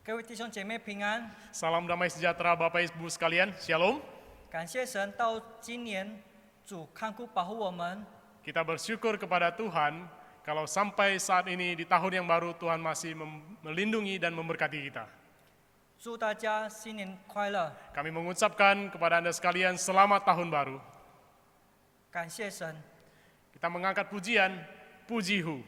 各位弟兄姐妹平安， Salam damai sejahtera Bapak Ibu sekalian, Shalom. 感谢神到今年主看顾保护我们， Kita bersyukur kepada Tuhan kalau sampai saat ini di tahun yang baru Tuhan masih melindungi dan memberkati kita. 祝大家新年快乐！ Kami mengucapkan kepada Anda sekalian selamat tahun baru. 感谢神， Kita mengangkat pujian, Pujihu.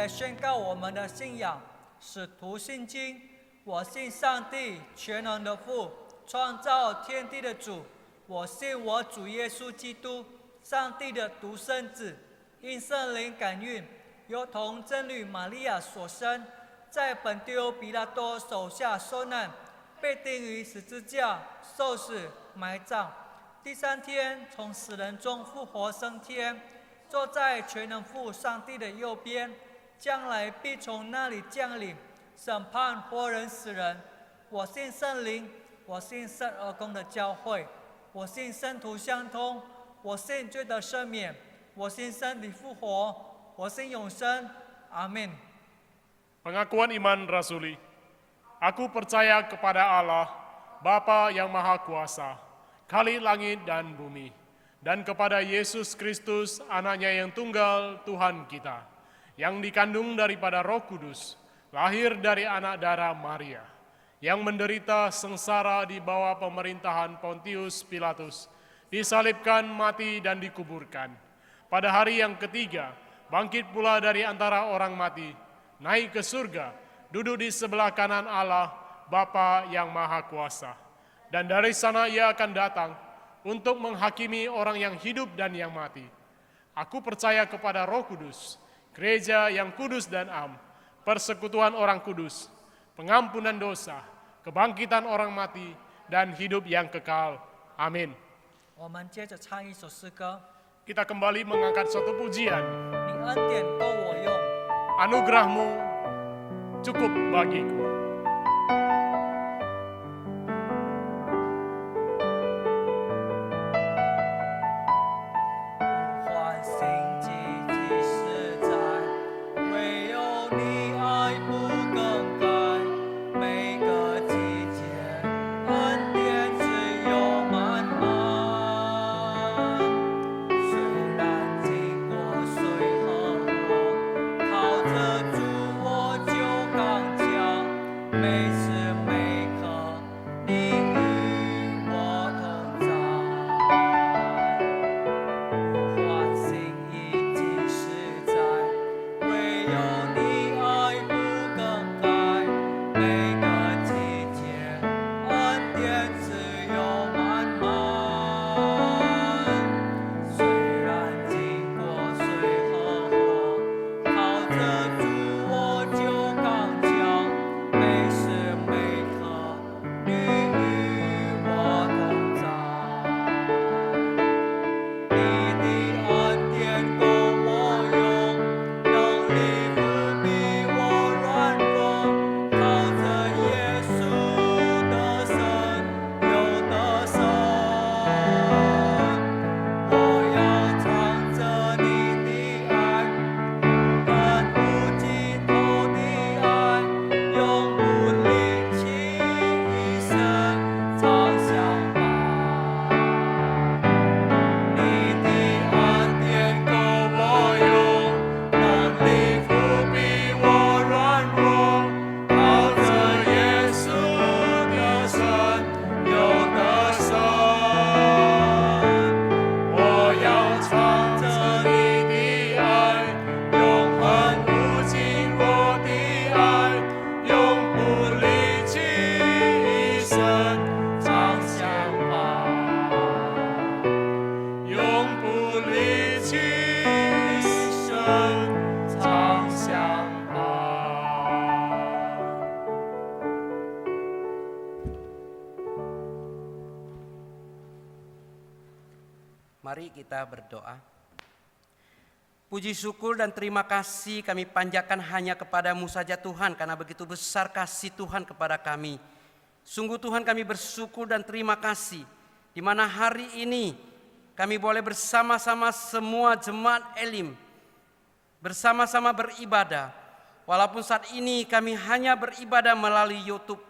宣告我们的信仰，使徒信经。我信上帝全能的父，创造天地的主。我信我主耶稣基督，上帝的独生子，因圣灵感孕，由童真女玛利亚所生，在本丢彼拉多手下受难，被钉于十字架，受死，埋葬。第三天从死人中复活升天，坐在全能父上帝的右边。将来必从那里降临，审判活人死人。我信圣灵，我信圣而公的教会，我信圣徒相通，我信罪的赦免，我信身体复活，我信永生。阿门。 Pengakuan iman rasuli. Aku percaya kepada Allah, Bapa yang Maha Kuasa, Khalik langit dan bumi, dan kepada Yesus Kristus, Anaknya yang tunggal, Tuhan kita, yang dikandung daripada Roh Kudus, lahir dari anak darah Maria, yang menderita sengsara di bawah pemerintahan Pontius Pilatus, disalibkan, mati, dan dikuburkan. Pada hari yang ketiga, bangkit pula dari antara orang mati, naik ke surga, duduk di sebelah kanan Allah, Bapa yang Maha Kuasa. Dan dari sana ia akan datang untuk menghakimi orang yang hidup dan yang mati. Aku percaya kepada Roh Kudus, Gereja yang kudus dan am, persekutuan orang kudus, pengampunan dosa, kebangkitan orang mati, dan hidup yang kekal. Amin. 我们接着唱一首诗歌。 Kita kembali mengangkat suatu pujian. 你恩典够我用， Anugerahmu cukup bagiku. Mari kita berdoa. Puji syukur dan terima kasih kami panjatkan hanya kepadamu saja Tuhan, karena begitu besar kasih Tuhan kepada kami. Sungguh Tuhan kami bersyukur dan terima kasih, di mana hari ini kami boleh bersama-sama semua jemaat Elim, bersama-sama beribadah. Walaupun saat ini kami hanya beribadah melalui YouTube,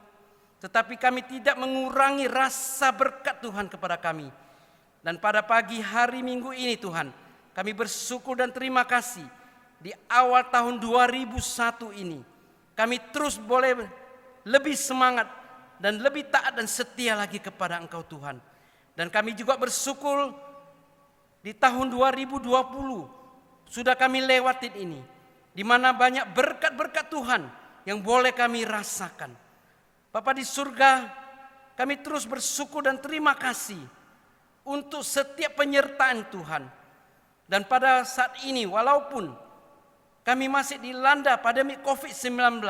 tetapi kami tidak mengurangi rasa berkat Tuhan kepada kami. Dan pada pagi hari Minggu ini Tuhan, kami bersyukur dan terima kasih di awal tahun 2001 ini. Kami terus boleh lebih semangat dan lebih taat dan setia lagi kepada Engkau Tuhan. Dan kami juga bersyukur di tahun 2020 sudah kami lewatin ini, di mana banyak berkat-berkat Tuhan yang boleh kami rasakan. Bapa di surga, kami terus bersyukur dan terima kasih untuk setiap penyertaan Tuhan. Dan pada saat ini walaupun kami masih dilanda pandemi COVID-19,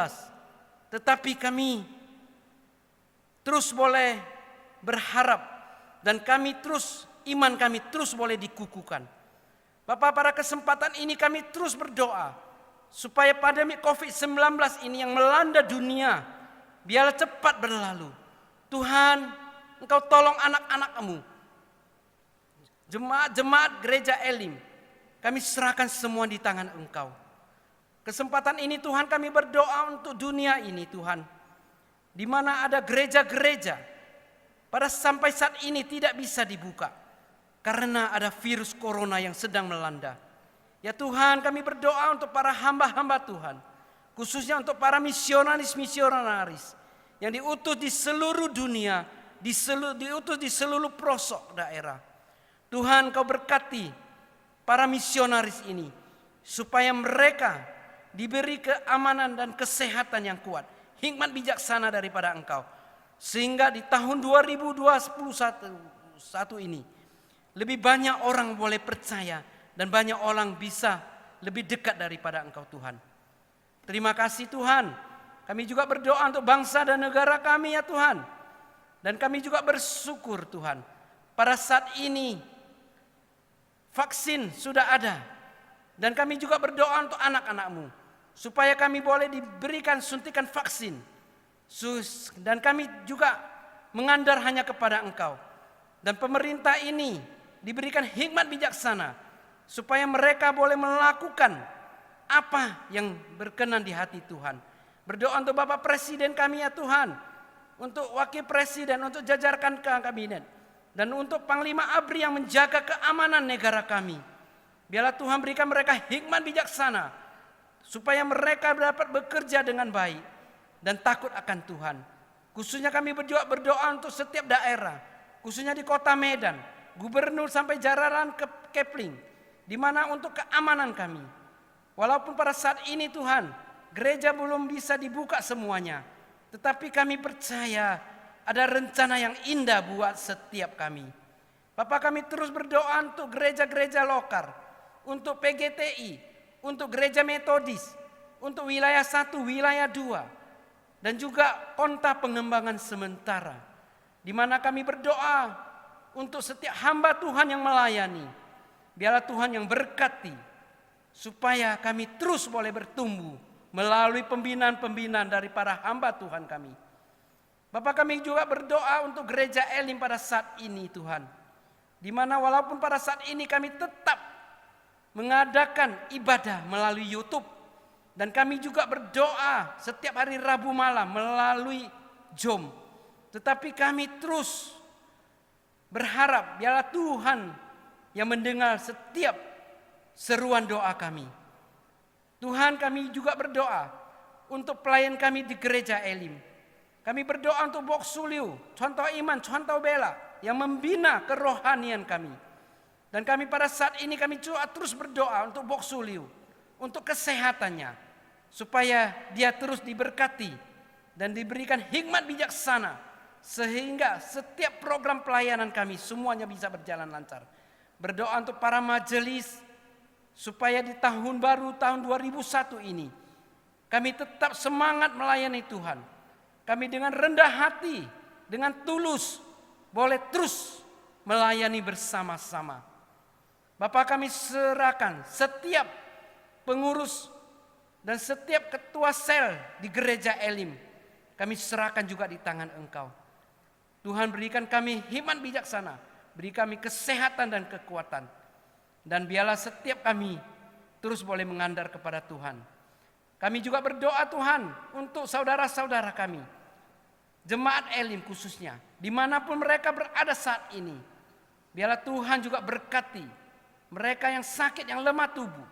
tetapi kami terus boleh berharap dan iman kami terus boleh dikukuhkan. Bapak, pada kesempatan ini kami terus berdoa supaya pandemi COVID-19 ini yang melanda dunia biarlah cepat berlalu. Tuhan, Engkau tolong anak-anak-Mu, jemaat gereja Elim, kami serahkan semua di tangan Engkau. Kesempatan ini Tuhan kami berdoa untuk dunia ini Tuhan, di mana ada gereja-gereja pada sampai saat ini tidak bisa dibuka karena ada virus corona yang sedang melanda. Ya Tuhan, kami berdoa untuk para hamba-hamba Tuhan, khususnya untuk para misionaris yang diutus di seluruh dunia, diutus di seluruh pelosok daerah. Tuhan, Kau berkati para misionaris ini supaya mereka diberi keamanan dan kesehatan yang kuat, hikmat bijaksana daripada Engkau, sehingga di tahun 2021 ini lebih banyak orang boleh percaya dan banyak orang bisa lebih dekat daripada Engkau Tuhan. Terima kasih Tuhan. Kami juga berdoa untuk bangsa dan negara kami ya Tuhan. Dan kami juga bersyukur Tuhan, pada saat ini vaksin sudah ada. Dan kami juga berdoa untuk anak-anak-Mu, supaya kami boleh diberikan suntikan vaksin. Dan kami juga mengandar hanya kepada Engkau. Dan pemerintah ini diberikan hikmat bijaksana, supaya mereka boleh melakukan apa yang berkenan di hati Tuhan. Berdoa untuk Bapak Presiden kami ya Tuhan, untuk Wakil Presiden, untuk jajarkan kabinet, dan untuk Panglima ABRI yang menjaga keamanan negara kami. Biarlah Tuhan berikan mereka hikmat bijaksana, supaya mereka dapat bekerja dengan baik dan takut akan Tuhan. Khususnya kami berdoa untuk setiap daerah, khususnya di kota Medan, gubernur sampai jararan ke Kepling, di mana untuk keamanan kami. Walaupun pada saat ini Tuhan, gereja belum bisa dibuka semuanya, tetapi kami percaya ada rencana yang indah buat setiap kami. Bapak, kami terus berdoa untuk gereja-gereja lokal, untuk PGTI, untuk gereja metodis, untuk wilayah 1, wilayah 2, dan juga konta pengembangan sementara, di mana kami berdoa untuk setiap hamba Tuhan yang melayani. Biarlah Tuhan yang berkati, supaya kami terus boleh bertumbuh melalui pembinaan-pembinaan dari para hamba Tuhan kami. Bapak, kami juga berdoa untuk gereja Elim pada saat ini Tuhan, di mana walaupun pada saat ini kami tetap mengadakan ibadah melalui YouTube, dan kami juga berdoa setiap hari Rabu malam melalui Zoom, tetapi kami terus berharap biarlah Tuhan yang mendengar setiap seruan doa kami. Tuhan, kami juga berdoa untuk pelayan kami di gereja Elim. Kami berdoa untuk Boksuliu, contoh iman, contoh bela, yang membina kerohanian kami. Dan kami pada saat ini kami juga terus berdoa untuk Boksuliu, untuk kesehatannya, supaya dia terus diberkati dan diberikan hikmat bijaksana, sehingga setiap program pelayanan kami semuanya bisa berjalan lancar. Berdoa untuk para majelis, supaya di tahun baru tahun 2001 ini kami tetap semangat melayani Tuhan. Kami dengan rendah hati, dengan tulus boleh terus melayani bersama-sama. Bapa, kami serahkan setiap pengurus dan setiap ketua sel di gereja Elim. Kami serahkan juga di tangan Engkau. Tuhan, berikan kami hikmat bijaksana, beri kami kesehatan dan kekuatan. Dan biarlah setiap kami terus boleh mengandar kepada Tuhan. Kami juga berdoa Tuhan untuk saudara-saudara kami, jemaat Elim khususnya, dimanapun mereka berada saat ini. Biarlah Tuhan juga berkati mereka yang sakit, yang lemah tubuh.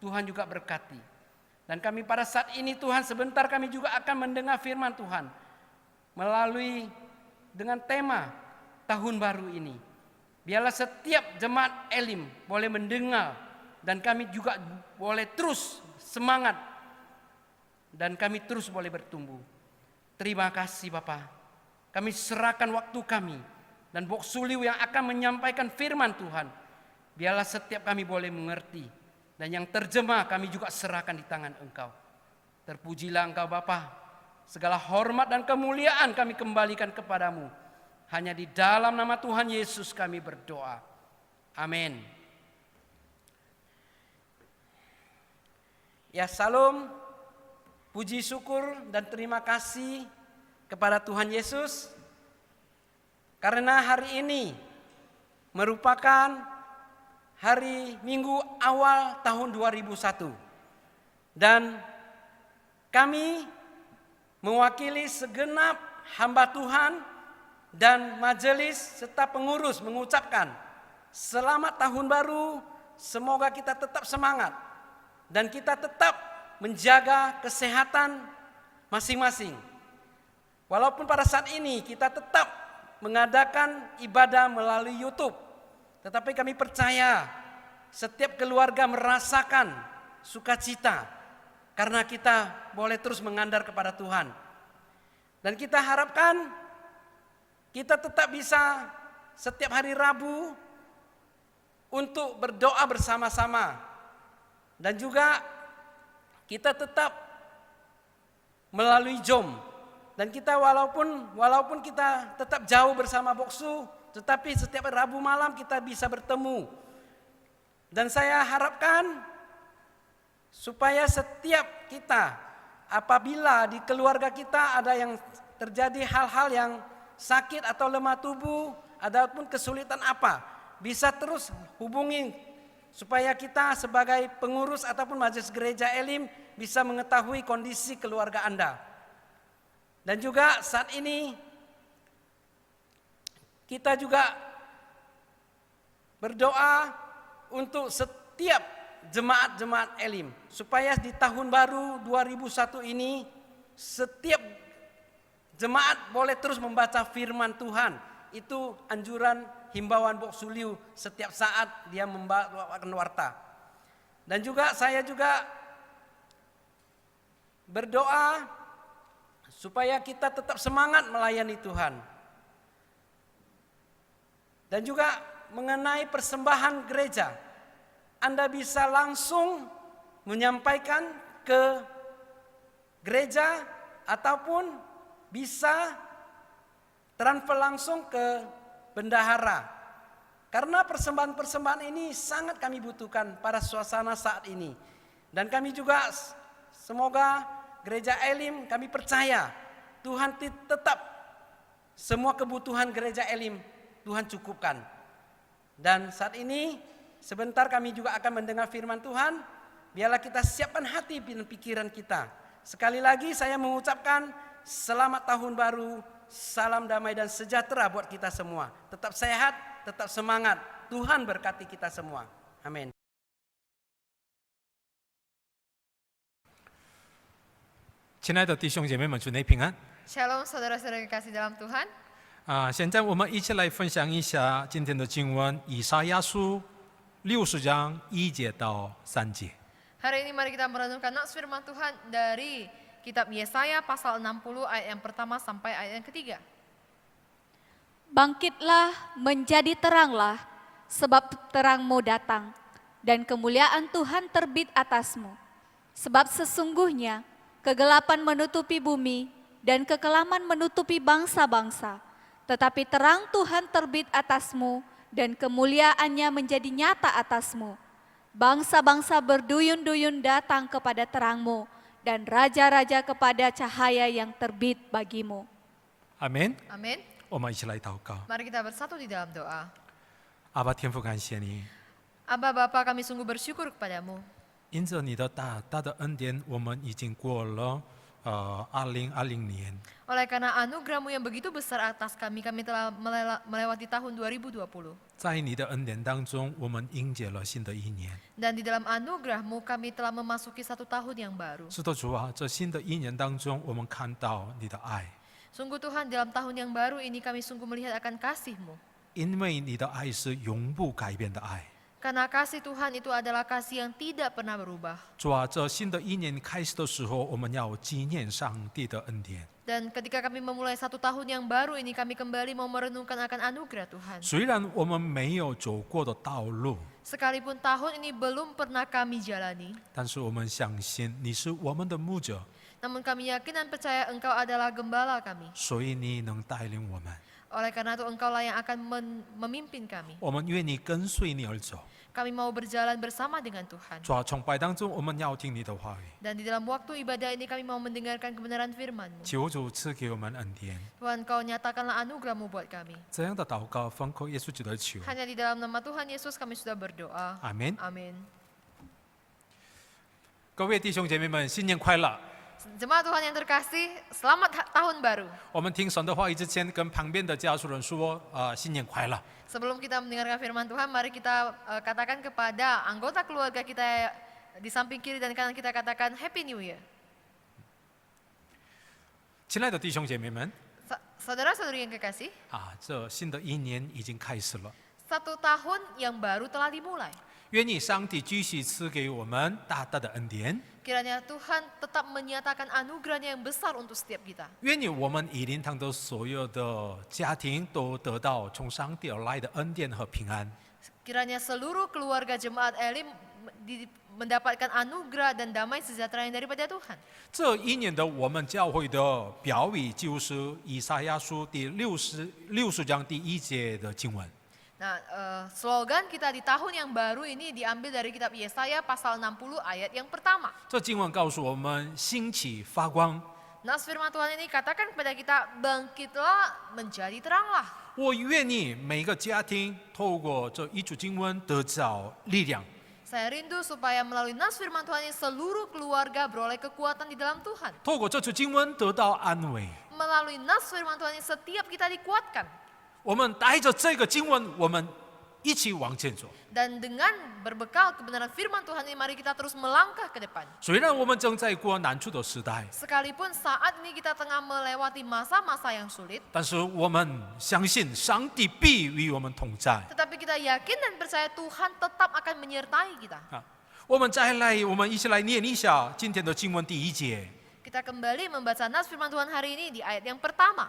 Tuhan juga berkati. Dan kami pada saat ini Tuhan, sebentar kami juga akan mendengar firman Tuhan melalui dengan tema tahun baru ini. Biarlah setiap jemaat Elim boleh mendengar dan kami juga boleh terus semangat dan kami terus boleh bertumbuh. Terima kasih Bapa. Kami serahkan waktu kami dan Bok Suliu yang akan menyampaikan firman Tuhan. Biarlah setiap kami boleh mengerti dan yang terjemah kami juga serahkan di tangan Engkau. Terpujilah Engkau Bapa. Segala hormat dan kemuliaan kami kembalikan kepadamu. Hanya di dalam nama Tuhan Yesus kami berdoa. Amin. Ya, salam, puji syukur dan terima kasih kepada Tuhan Yesus. Karena hari ini merupakan hari Minggu awal tahun 2001. Dan kami mewakili segenap hamba Tuhan dan majelis serta pengurus mengucapkan selamat tahun baru. Semoga kita tetap semangat dan kita tetap menjaga kesehatan masing-masing. Walaupun pada saat ini kita tetap mengadakan ibadah melalui YouTube, tetapi kami percaya setiap keluarga merasakan sukacita karena kita boleh terus mengandar kepada Tuhan. Dan kita harapkan kita tetap bisa setiap hari Rabu untuk berdoa bersama-sama. Dan juga kita tetap melalui Zoom. Dan kita walaupun kita tetap jauh bersama Boksu, tetapi setiap Rabu malam kita bisa bertemu. Dan saya harapkan supaya setiap kita, apabila di keluarga kita ada yang terjadi hal-hal yang sakit atau lemah tubuh, ataupun kesulitan apa, bisa terus hubungi supaya kita sebagai pengurus ataupun majelis gereja Elim bisa mengetahui kondisi keluarga Anda. Dan juga saat ini kita juga berdoa untuk setiap jemaat-jemaat Elim supaya di tahun baru 2001 ini setiap jemaat boleh terus membaca firman Tuhan. Itu anjuran himbauan Bok Suliu setiap saat dia membawakan warta. Dan juga saya juga berdoa supaya kita tetap semangat melayani Tuhan. Dan juga mengenai persembahan gereja, Anda bisa langsung menyampaikan ke gereja ataupun bisa transfer langsung ke bendahara. Karena persembahan-persembahan ini sangat kami butuhkan pada suasana saat ini. Dan kami juga semoga gereja Elim, kami percaya Tuhan tetap semua kebutuhan gereja Elim Tuhan cukupkan. Dan saat ini sebentar kami juga akan mendengar firman Tuhan. Biarlah kita siapkan hati dan pikiran kita. Sekali lagi saya mengucapkan selamat tahun baru, salam damai dan sejahtera buat kita semua. Tetap sehat, tetap semangat. Tuhan berkati kita semua. Amin. 亲爱的弟兄姐妹们，主内平安。 Shalom saudara-saudara yang kasih dalam Tuhan. 现在我们一起来分享一下今天的经文，以赛亚书60章1节到3节。 Hari ini mari kita merenungkan nats firman Tuhan dari kitab Yesaya pasal 60 ayat yang pertama sampai ayat yang ketiga. Bangkitlah, menjadi teranglah, sebab terangmu datang, dan kemuliaan Tuhan terbit atasmu. Sebab sesungguhnya kegelapan menutupi bumi, dan kekelaman menutupi bangsa-bangsa. Tetapi terang Tuhan terbit atasmu, dan kemuliaannya menjadi nyata atasmu. Bangsa-bangsa berduyun-duyun datang kepada terangmu, dan raja-raja kepada cahaya yang terbit bagimu. 阿门。 Amin. 我们一起来祷告。 Mari kita bersatu di dalam doa. 阿爸天父，感谢你， Aba Bapa, kami sungguh bersyukur kepadamu. 因着你的大大的恩典，我们已经过了2020年。 Oleh karena anugerah-Mu yang begitu besar atas kami, kami telah melewati tahun 2020. 在你的恩典当中，我们迎接了新的一年。 Dan di dalam anugerah-Mu kami telah memasuki satu tahun yang baru. 是的，主啊，这新的一年当中，我们看到你的爱， Sungguh Tuhan, dalam tahun yang baru ini kami sungguh melihat akan kasih-Mu. 因为你的爱是永不改变的爱。 Karena kasih Tuhan itu adalah kasih yang tidak pernah berubah. 主啊，这新的一年开始的时候，我们要纪念上帝的恩典。 Dan ketika kami memulai satu tahun yang baru ini, kami kembali mau merenungkan akan anugerah Tuhan. 虽然我们没有走过的道路， Sekalipun tahun ini belum pernah kami jalani, 但是我们相信你是我们的牧者， namun kami yakin dan percaya Engkau adalah gembala kami. 所以你能带领我们。 Oleh karena itu Engkaulah yang akan memimpin kami. 我们愿意跟随你而走。 Kami mau berjalan bersama dengan Tuhan. 主啊，崇拜当中我们要听你的话语， Dan di dalam waktu ibadah ini kami mau mendengarkan kebenaran firman-Mu. 求主赐给我们恩典。 Tuhan, Kau nyatakanlah anugerah-Mu buat kami. 这样的祷告奉靠耶稣基督的求， Hanya di dalam nama Tuhan Yesus kami sudah berdoa. 阿门。 Amin. 各位弟兄姐妹们，新年快乐！ Jemaat Tuhan yang terkasih, selamat tahun baru. 我们听神的话语之前，跟旁边的家属人说，新年快乐。 Sebelum kita mendengarkan firman Tuhan, mari kita katakan kepada anggota keluarga kita di samping kiri dan kanan, kita katakan Happy New Year. 亲爱的弟兄姐妹们， Saudara-saudari yang kekasih, 这新的一年已经开始了， satu tahun yang baru telah dimulai. 愿意上帝继续赐给我们大大的恩典， Kiranya Tuhan tetap menyatakan anugerahnya yang besar untuk setiap kita. 愿意我们以灵堂的所有的家庭都得到从上帝而来的恩典和平安。 Kiranya seluruh keluarga jemaat Elim mendapatkan anugerah dan damai sejahtera yang daripada Tuhan. 这一年的我们教会的标语就是以赛亚书第60章第1节的经文。 Nah, slogan kita di tahun yang baru ini diambil dari kitab Yesaya pasal 60 ayat yang pertama. 这经文告诉我们兴起发光。 Nas firman Tuhan ini katakan kepada kita, bangkitlah menjadi teranglah. 我愿意每个家庭透过这一组经文得着力量。 Saya rindu supaya melalui nas firman Tuhan ini seluruh keluarga beroleh kekuatan di dalam Tuhan. 透过这组经文得到安慰。 Melalui nas firman Tuhan ini setiap kita dikuatkan. 我们带着这个经文，我们一起往前走。 Dan dengan berbekal kebenaran firman Tuhan ini, mari kita terus melangkah ke depan. 虽然我们正在过难处的时代， Sekalipun saat ini kita tengah melewati masa-masa yang sulit, 但是我们相信上帝必与我们同在。 tetapi kita yakin dan percaya Tuhan tetap akan menyertai kita. 我们一起来念一下今天的经文第1节。 Kita kembali membaca nas firman Tuhan hari ini di ayat yang pertama.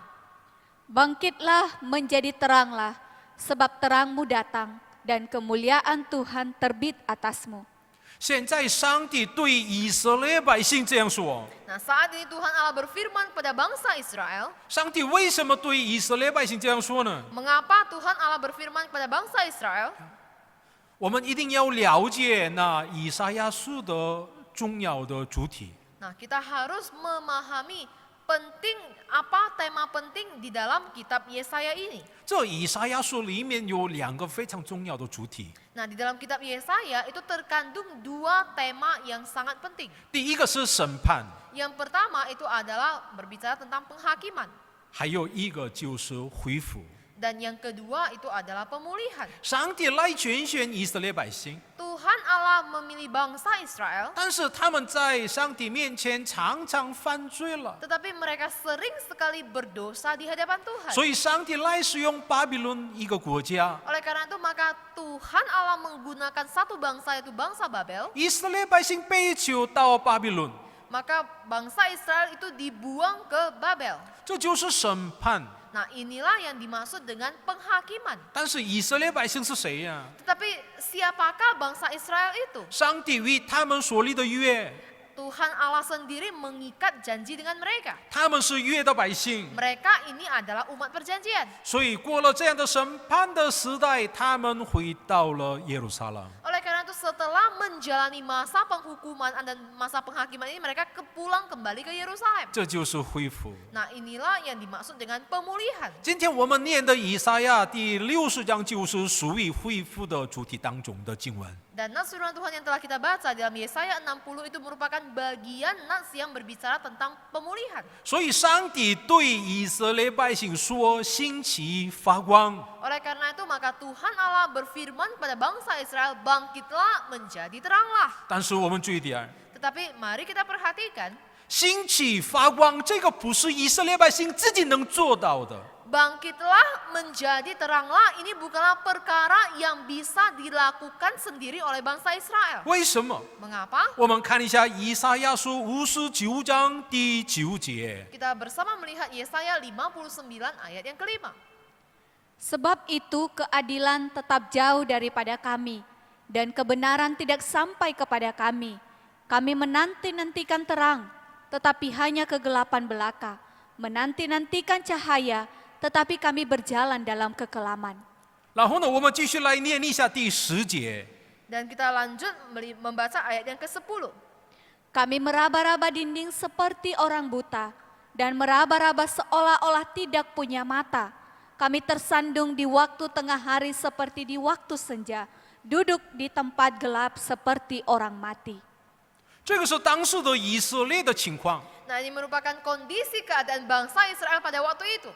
Bangkitlah menjadi teranglah, sebab terangmu datang, dan kemuliaan Tuhan terbit atasmu. 现在上帝对以色列百姓这样说： Nah, saat ini Tuhan Allah berfirman kepada bangsa Israel. 上帝为什么对以色列百姓这样说呢？ Mengapa Tuhan Allah berfirman kepada bangsa Israel? 我们一定要了解那以赛亚书的重要的主题。 Nah, kita harus memahami penting apa tema penting di dalam kitab Yesaya ini. 这以赛亚书里面有2个非常重要的主题。 Nah, di dalam kitab Yesaya itu terkandung 2 tema yang sangat penting. 第一个是审判， Yang pertama itu adalah berbicara tentang penghakiman. 还有一个就是恢复。 Dan yang kedua itu adalah pemulihan. 上帝来拣选以色列百姓， Tuhan Allah memilih bangsa Israel, 但是他们在上帝面前常常犯罪了， tetapi mereka sering sekali berdosa di hadapan Tuhan. 所以上帝来使用巴比伦一个国家， Oleh karena itu maka Tuhan Allah menggunakan satu bangsa yaitu bangsa Babel, 以色列百姓被囚到巴比伦， maka bangsa Israel itu dibuang ke Babel. 这就是审判。 Nah, inilah yang dimaksud dengan penghakiman. 但是以色列百姓是谁呀？ Tetapi siapakah bangsa Israel itu? 上帝与他们所立的约， Tuhan Allah sendiri mengikat janji dengan mereka. 他们是约的百姓， Mereka ini adalah umat perjanjian. 所以过了这样的审判的时代，他们回到了耶路撒冷。 Oleh karena itu setelah menjalani masa penghukuman dan masa penghakiman ini mereka pulang kembali ke Yerusalem. 这就是恢复。 Nah inilah yang dimaksud dengan pemulihan. 今天我们念的以赛亚第60章就是属于恢复的主题当中的经文。 Dan nas firman Tuhan yang telah kita baca dalam Yesaya 60 itu merupakan bagian nas yang berbicara tentang pemulihan. 所以上帝对以色列百姓说：“兴起发光。” Oleh karena itu maka Tuhan Allah berfirman kepada bangsa Israel, bangkitlah menjadi teranglah. 但是我们注意点， Tetapi mari kita perhatikan, 兴起发光这个不是以色列百姓自己能做到的。 bangkitlah menjadi teranglah ini bukanlah perkara yang bisa dilakukan sendiri oleh bangsa Israel. 为什么？ Mengapa? 我们看一下以赛亚书59章第9节。 Kita bersama melihat Yesaya 59 ayat yang kelima. Sebab itu keadilan tetap jauh daripada kami, dan kebenaran tidak sampai kepada kami. Kami menanti-nantikan terang, tetapi hanya kegelapan belaka. Menanti-nantikan cahaya, tetapi kami berjalan dalam kekelaman. 然后呢，我们继续来念一下第10节。 Dan kita lanjut membaca ayat yang ke-10. Kami meraba-raba dinding seperti orang buta, dan meraba-raba seolah-olah tidak punya mata. Kami tersandung di waktu tengah hari seperti di waktu senja, duduk di tempat gelap seperti orang mati. 这个是当时的以色列的情况， Nah ini merupakan kondisi keadaan bangsa Israel pada waktu itu.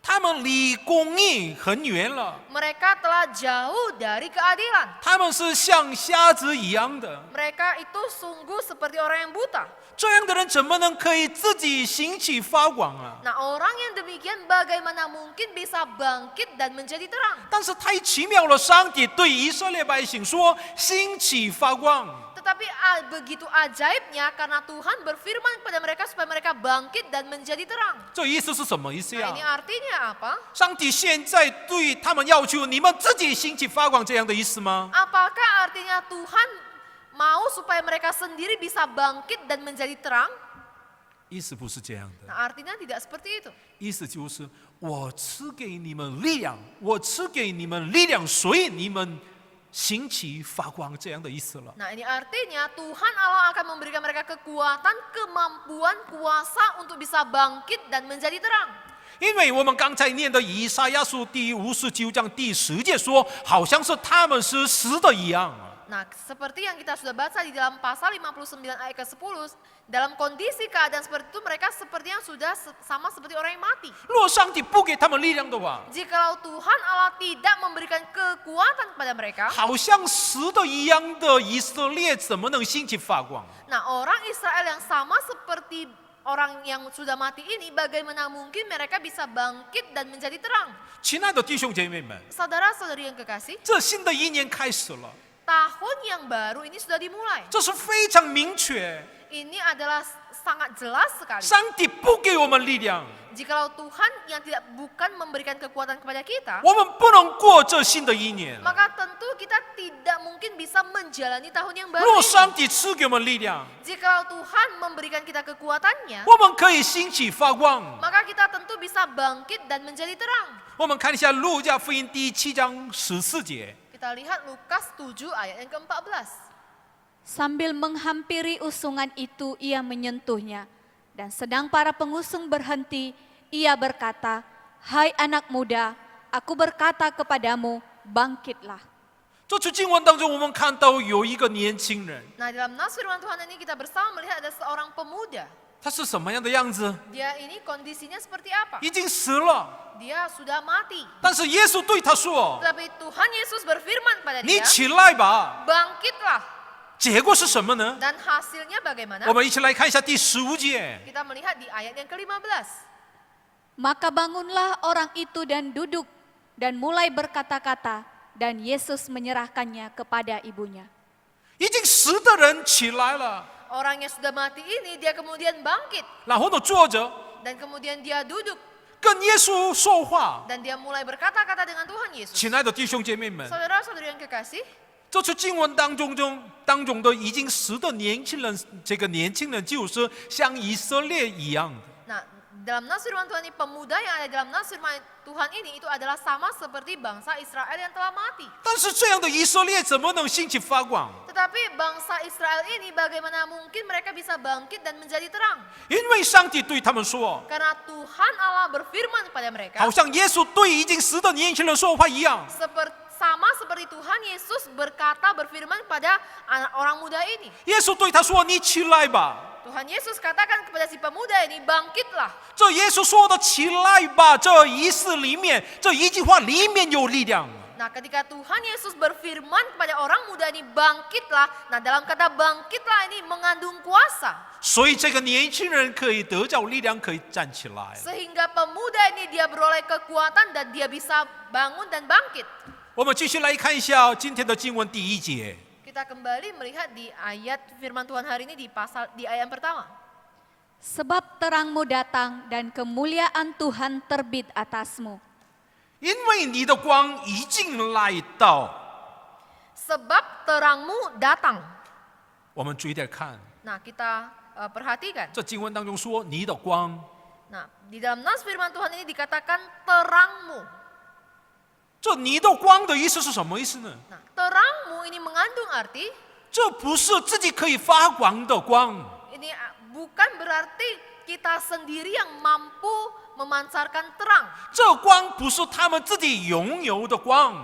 他们离公义很远了， Mereka telah jauh dari keadilan. 他们是像瞎子一样的。 Mereka itu sungguh seperti orang yang buta. 这样的人怎么能可以自己兴起发光啊？ Nah orang yang demikian bagaimana mungkin bisa bangkit dan menjadi terang? 但是太奇妙了，上帝对以色列百姓说：“兴起发光。” Tetapi begitu ajaibnya karena Tuhan berfirman kepada mereka supaya mereka bangkit dan menjadi terang. 这意思是什么意思 Nah 呀 ini？artinya apa? 上帝现在对他们要求你们自己兴起发光这样的意思吗？ Apakah artinya Tuhan mau supaya mereka sendiri bisa bangkit dan menjadi terang? 意思不是这样的， Nah artinya tidak seperti itu. 意思就是我赐给你们力量，我赐给你们力量，所以你们兴起发光这样的意思了。 Nah ini artinya Tuhan Allah akan memberikan mereka kekuatan, kemampuan, kuasa untuk bisa bangkit dan menjadi terang. 因为我们刚才念的以赛亚书第59章第10节说，好像是他们是死的一样。 Nah seperti yang kita sudah baca di dalam pasal 59 ayat ke-10, dalam kondisi keadaan seperti itu mereka sepertinya sudah sama seperti orang yang mati. 若上帝不给他们力量的话， Jikalau Tuhan Allah tidak memberikan kekuatan kepada mereka, 好像死的一样的以色列怎么能兴起发光？ nah orang Israel yang sama seperti orang yang sudah mati ini, bagaimana mungkin mereka bisa bangkit dan menjadi terang? 亲爱的弟兄姐妹们， Saudara-saudari yang kekasih, 这新的一年开始了， tahun yang baru ini sudah dimulai. 这是非常明确。 Ini adalah sangat jelas sekali. 上帝不给我们力量， Jikalau Tuhan yang bukan memberikan kekuatan kepada kita, 我们不能过这新的一年。 maka tentu kita tidak mungkin bisa menjalani tahun yang baru 若 ini. 上帝赐给我们力量， Jikalau Tuhan memberikan kita kekuatannya, 我们可以兴起发光。 maka kita tentu bisa bangkit dan menjadi terang. 我们看一下路加福音第7章14节。 Kita lihat Lukas 7 ayat yang ke-14. Sambil menghampiri usungan itu, ia menyentuhnya. Dan sedang para pengusung berhenti, ia berkata, "Hai anak muda, aku berkata kepadamu, bangkitlah." 这次经文当中，我们看到有一个年轻人， Nah dalam nas firman Tuhan ini kita bersama melihat ada seorang pemuda. 他是什么样的样子？ Dia ini kondisinya seperti apa? 已经死了， Dia sudah mati. 但是耶稣对他说 Tetapi Tuhan Yesus berfirman pada：“ 你 dia, 起来吧。 bangkitlah. ”结果是什么呢？ Dan hasilnya bagaimana? 我们一起来看一下第15节。 Kita melihat di ayat yang ke-15. Maka bangunlah orang itu dan duduk, dan mulai berkata-kata, dan Yesus menyerahkannya kepada ibunya. 已经死的人起来了， Orang yang sudah mati ini dia kemudian bangkit 然后呢坐着 dan kemudian dia duduk 跟耶稣说话。 dan dia mulai berkata-kata dengan Tuhan Yesus. 亲爱的弟兄姐妹们， Saudara-saudari yang kekasih, 这次经文当中的已经死的年轻人，这个年轻人就是像以色列一样的。 Nah, dalam nas firman Tuhan ini, pemuda yang ada dalam nas firman Tuhan ini itu adalah sama seperti bangsa Israel yang telah mati. 但是这样的以色列怎么能兴起发光？ Tetapi bangsa Israel ini bagaimana mungkin mereka bisa bangkit dan menjadi terang? 因为上帝对他们说， Karena Tuhan Allah berfirman kepada mereka, 好像耶稣对已经死的年轻人说话一样。 sama seperti Tuhan Yesus berfirman kepada orang muda ini. 耶稣对他说：“你起来吧。” Tuhan Yesus katakan kepada si pemuda ini, bangkitlah. 这耶稣说的“起来吧”这意思里面，这一句话里面有力量。 Nah, ketika Tuhan Yesus berfirman kepada orang muda ini, bangkitlah. Nah, dalam kata bangkitlah ini mengandung kuasa. 所以这个年轻人可以得着力量，可以站起来。 Sehingga pemuda ini dia beroleh kekuatan dan dia bisa bangun dan bangkit. 我们继续来看一下今天的经文第一节。 Kita kembali melihat di ayat firman Tuhan hari ini di ayat yang pertama. Sebab terangmu datang dan kemuliaan Tuhan terbit atasmu. 因为你的光已经来到。 Sebab terangmu datang. 我们注意点看， Nah, kita perhatikan. 这经文当中说你的光， Nah, di dalam nas firman Tuhan ini dikatakan terangmu. 这你的光的意思是什么意思呢？ Nah, terangmu ini mengandung arti 这不是自己可以发光的光， ini bukan berarti kita sendiri yang mampu memancarkan terang. 这光不是他们自己拥有的光。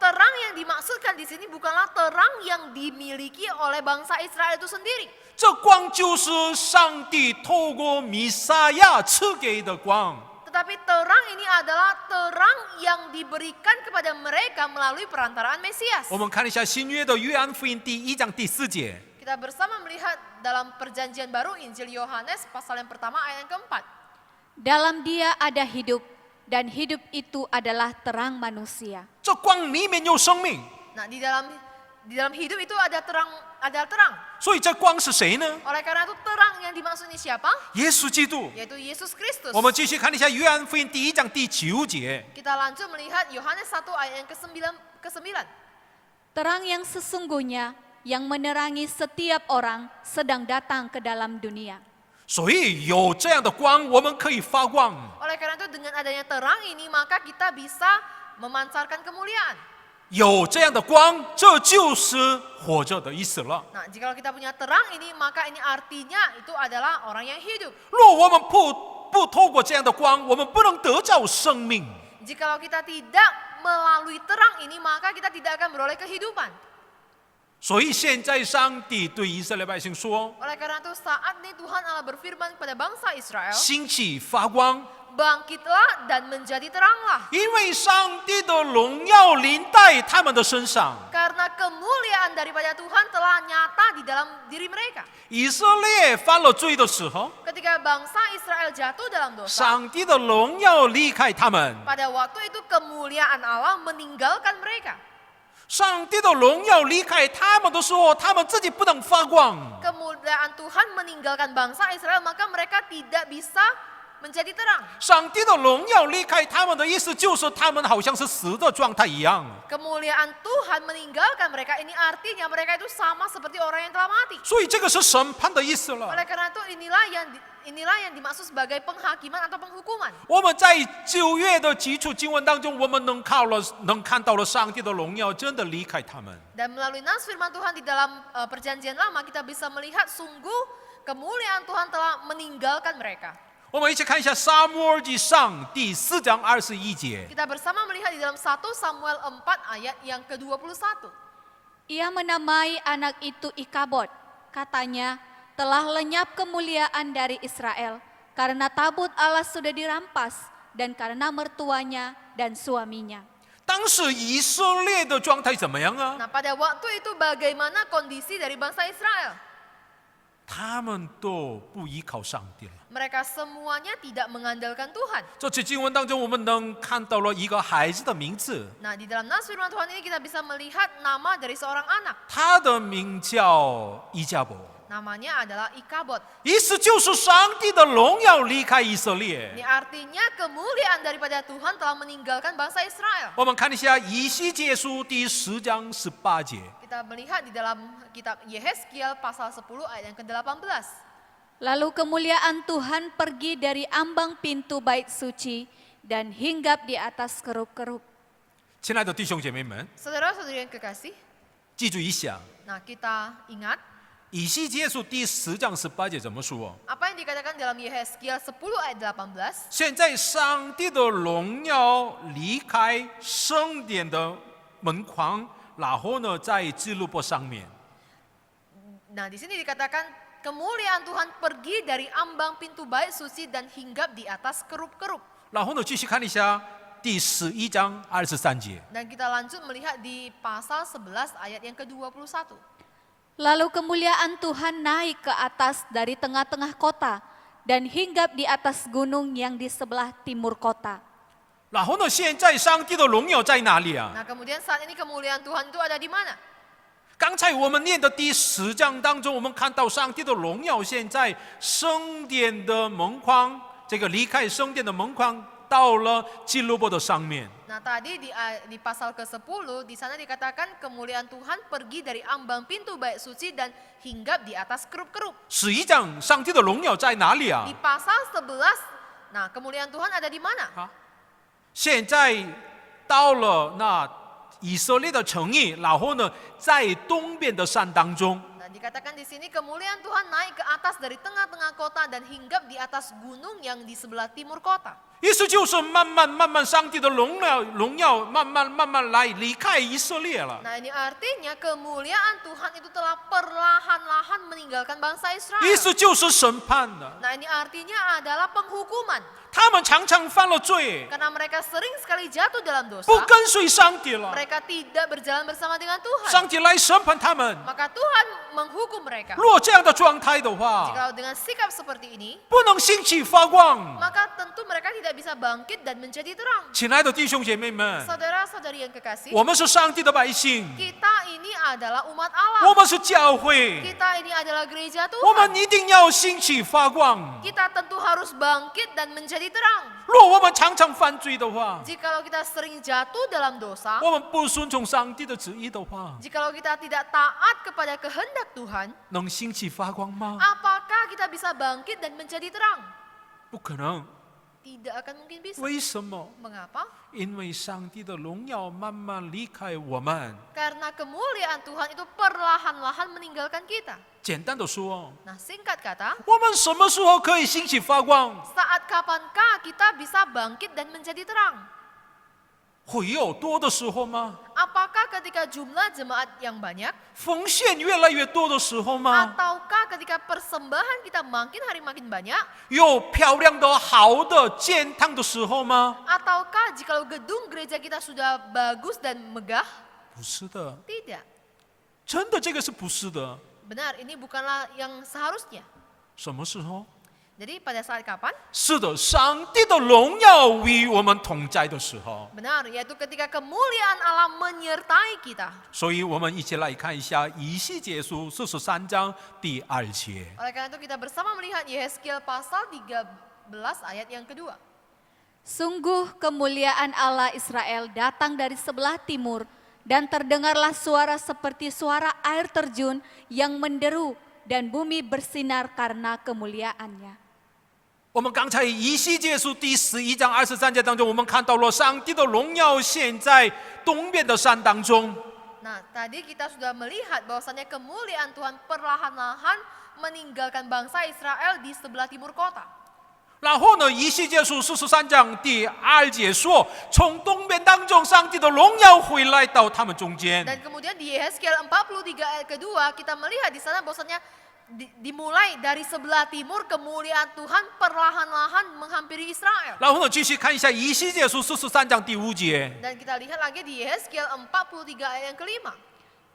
Terang yang dimaksudkan di sini bukanlah terang yang dimiliki oleh bangsa Israel itu sendiri. 这光就是上帝透过弥赛亚赐给的光。 Tetapi terang ini adalah terang yang diberikan kepada mereka melalui perantaraan Mesias. 我们看一下新约的约翰福音第1章第4节。 Kita bersama melihat dalam perjanjian baru Injil Yohanes pasal yang pertama ayat yang keempat. Dalam dia ada hidup, dan hidup itu adalah terang manusia. 这光里面有生命， Nah, di dalam hidup itu ada terang. 所以这光是谁呢？ Oleh karena itu terang yang dimaksud ini siapa? 耶稣基督。 Yaitu Yesus Kristus. 我们继续看一下约翰福音第1章第9节。 Kita lanjut melihat Yohanes 1 ayat yang ke-9. Terang yang sesungguhnya yang menerangi setiap orang sedang datang ke dalam dunia. 所以有这样的光，我们可以发光。 Oleh karena itu dengan adanya terang ini maka kita bisa memancarkan kemuliaan. 有这样的光，这就是活着的意思了。 Nah, jika kita punya terang ini maka ini artinya itu adalah orang yang hidup. 若我们不透过这样的光，我们不能得着生命。 Jikalau kita tidak melalui terang ini maka kita tidak akan beroleh kehidupan. 所以现在上帝对以色列百姓说 Oleh karena itu saat ini Tuhan Allah berfirman kepada bangsa：“ Israel, 兴起发光， bangkitlah dan menjadi teranglah. 因为上帝的荣耀临在他们的身上。 Karena kemuliaan daripada Tuhan telah nyata di dalam diri mereka. 以色列犯了罪的时候， Ketika bangsa Israel jatuh dalam dosa, 上帝的荣耀离开他们， pada waktu itu kemuliaan Allah meninggalkan mereka. 上帝的荣耀离开他们的时候，他们自己不能发光。 Kemuliaan Tuhan meninggalkan bangsa Israel, maka mereka tidak bisa menjadi terang. 上帝的荣耀离开他们的意思，就是他们好像是死的状态一样。 Kemuliaan Tuhan meninggalkan mereka, ini artinya mereka itu sama seperti orang yang telah mati. 所以这个是审判的意思了。 Oleh karena itu inilah yang dimaksud sebagai penghakiman atau penghukuman. 我们在旧约的基础经文当中，我们能看到了上帝的荣耀真的离开他们。 Dan melalui nas firman Tuhan di dalam perjanjian lama kita bisa melihat sungguh kemuliaan Tuhan telah meninggalkan mereka. 我们一起看一下撒母耳记上第4章21节。 Kita bersama melihat di dalam 1 Samuel 4 ayat yang ke-21. Ia menamai anak itu Ikabod. Katanya, telah lenyap kemuliaan dari Israel, karena tabut Allah sudah dirampas, dan karena mertuanya dan suaminya. 当时以色列的状态怎么样啊？ Nah, pada waktu itu bagaimana kondisi dari bangsa Israel? 他们都不依靠上帝了。 Mereka semuanya tidak mengandalkan Tuhan. 这次经文当中，我们能看到了一个孩子的名字， Nah, di dalam nas firman Tuhan ini kita bisa melihat nama dari seorang anak. 他的名叫伊加伯， Namanya adalah Ikabod. 意思就是上帝的荣耀离开以色列 Ini。artinya kemuliaan daripada Tuhan telah meninggalkan bangsa Israel. 我们看一下以西结书第10章18节。 Kita kita melihat di dalam kitab Yehezkiel pasal 10 ayat yang ke-18. Lalu kemuliaan Tuhan pergi dari ambang pintu bait suci dan hinggap di atas kerup-kerup. 亲爱的弟兄姐妹们， Saudara-saudari yang kekasih, 记住一下， nah kita ingat 以西结书第10章18节怎么说？ apa yang dikatakan dalam Yehezkiel 10 ayat 18. 现在上帝的荣耀离开圣殿的门框，然后呢，在基路伯上面。 Nah, di sini dikatakan kemuliaan Tuhan pergi dari ambang pintu bait suci dan hinggap di atas kerup-kerup. 然后呢，继续看一下第11章23节。 Dan kita lanjut melihat di pasal 11 ayat yang ke-21. Lalu kemuliaan Tuhan naik ke atas dari tengah-tengah kota dan hinggap di atas gunung yang di sebelah timur kota. 然后呢，现在上帝的荣耀在哪里啊？ Nah, kemudian saat ini kemuliaan Tuhan itu ada di mana? 刚才我们念的第10章当中，我们看到上帝的荣耀现在圣殿的门框，这个离开圣殿的门框，到了基路伯的上面。 Nah, tadi di pasal ke-10 di sana dikatakan kemuliaan Tuhan pergi dari ambang pintu bait suci dan hinggap di atas kerup-kerup. 11章上帝的荣耀在哪里啊 Di？ pasal 11, nah kemuliaan Tuhan ada di mana? 现在到了那以色列的城邑，然后呢，在东边的山当中。 Nah, dikatakan di sini kemuliaan Tuhan naik ke atas dari tengah-tengah kota dan hinggap di atas gunung yang di sebelah timur kota. 意思就是慢慢，上帝的荣耀慢慢来离开以色列了。 Nah, ini artinya kemuliaan Tuhan itu telah perlahan-lahan meninggalkan bangsa 意 Israel. 思就是审判了。 Nah, ini artinya adalah penghukuman. 他们常常犯了罪， Karena mereka sering sekali jatuh dalam dosa. 不跟随上帝了， Mereka tidak berjalan bersama dengan Tuhan. 上帝来审判他们。 Maka Tuhan menghukum mereka. 若这样的状态的话， Jikalau dengan sikap seperti ini, 不能兴起发光。 maka tentu mereka tidak bisa bangkit dan menjadi terang. 亲爱的弟兄姐妹们， Saudara-saudari yang kekasih, 我们是上帝的百姓， kita ini adalah umat 我 Allah. 们是教会， Kita ini adalah gereja 我们 Tuhan. 一定要兴起发光。 Kita tentu harus bangkit dan menjadi terang. 若我们常常犯罪的话， Jikalau kita sering jatuh dalam dosa, 我们不顺从上帝的旨意的话， jikalau kita tidak taat kepada kehendak Tuhan, 能兴起发光吗？ apakah kita bisa bangkit dan menjadi terang? 不可能。 Tidak akan mungkin bisa. 为什么？ Mengapa? 因为上帝的荣耀慢慢离开我们。 Karena kemuliaan Tuhan itu perlahan-lahan meninggalkan kita. 简单的说， Nah, singkat kata, 我们什么时候可以兴起发光？ saat kapankah kita bisa bangkit dan menjadi terang? 会有多的时候吗？ Apakah ketika jumlah jemaat yang banyak? 奉献越来越多的时候吗？ Ataukah ketika persembahan kita makin hari makin banyak? 有漂亮的、好的、健康的时候吗？ Ataukah jikalau gedung gereja kita sudah bagus dan megah? 不是的， Tidak. 真的这个是不是的？ Benar, ini bukanlah yang seharusnya. 什么时候？ Jadi pada saat kapan? 是的，上帝的荣耀与我们同在的时候。 Benar, yaitu ketika kemuliaan Allah menyertai kita. 所以我们一起来看一下以西结书43章第2节。 Oleh karena itu kita bersama melihat Yehezkiel pasal 13 ayat yang kedua. Sungguh kemuliaan Allah Israel datang dari sebelah timur dan terdengarlah suara seperti suara air terjun yang menderu dan bumi bersinar karena kemuliaannya. 我们刚才以西结书第11章23节当中，我们看到了上帝的荣耀现在东边的山当中。 Nah, tadi kita sudah melihat bahwasannya kemuliaan Tuhan perlahan-lahan meninggalkan bangsa Israel di sebelah timur kota. 然后呢，以西结书43章第2节说，从东边当中，上帝的荣耀会来到他们中间。 Dan kemudian di Yehezkiel 43 ayat kedua kita melihat di sana bahwasannya dimulai dari sebelah timur kemuliaan Tuhan perlahan-lahan menghampiri Israel. 然后呢，继续看一下以西结书43章第5节。 Dan kita lihat lagi di Yehezkiel 43 ayat yang kelima.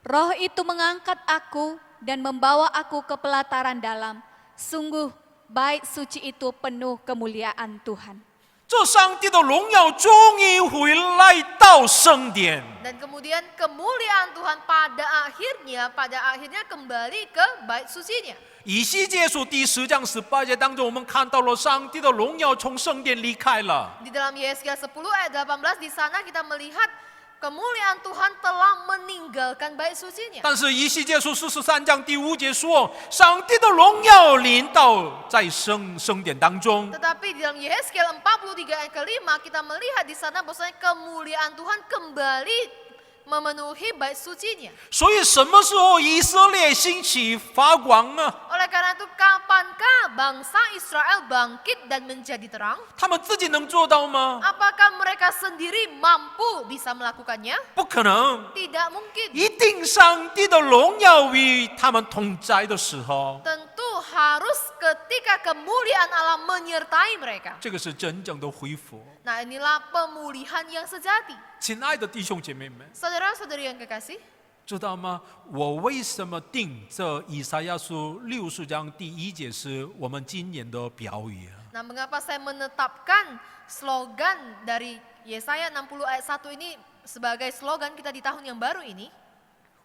Roh itu mengangkat aku dan membawa aku ke pelataran dalam. Sungguh bait suci itu penuh kemuliaan Tuhan. 这上帝的荣耀终于会来到圣殿。 Dan kemudian kemuliaan Tuhan pada akhirnya kembali ke bait sucinya. 以西结书第10章18节当中，我们看到了上帝的荣耀从圣殿离开了。 Di dalam Yehezkiel 10 ayat 18 di sana kita melihat kemuliaan Tuhan telah meninggalkan bait sucinya. 但是以西结书43章第5节说，上帝的荣耀临到在圣殿当中。 Tetapi di dalam Yehezkiel 43 ayat kelima kita melihat di sana bahwasanya kemuliaan Tuhan kembali memenuhi bait sucinya. 所以什么时候以色列兴起发光呢？ Oleh karena itu kapankah bangsa Israel bangkit dan menjadi terang? 他们自己能做到吗？ Apakah mereka sendiri mampu bisa melakukannya? 不可能， Tidak mungkin. 一定上帝的荣耀与他们同在的时候， Tentu harus ketika kemuliaan Allah menyertai mereka. 这个是真正的恢复。 Nah, inilah pemulihan yang sejati. 亲爱的弟兄姐妹们， Saudara-saudari yang kekasih, 知道吗？我为什么定这以赛亚书60章第1节是我们今年的标语啊？ nah mengapa saya menetapkan slogan dari Yesaya 60 ayat 1 ini sebagai slogan kita di tahun yang baru ini?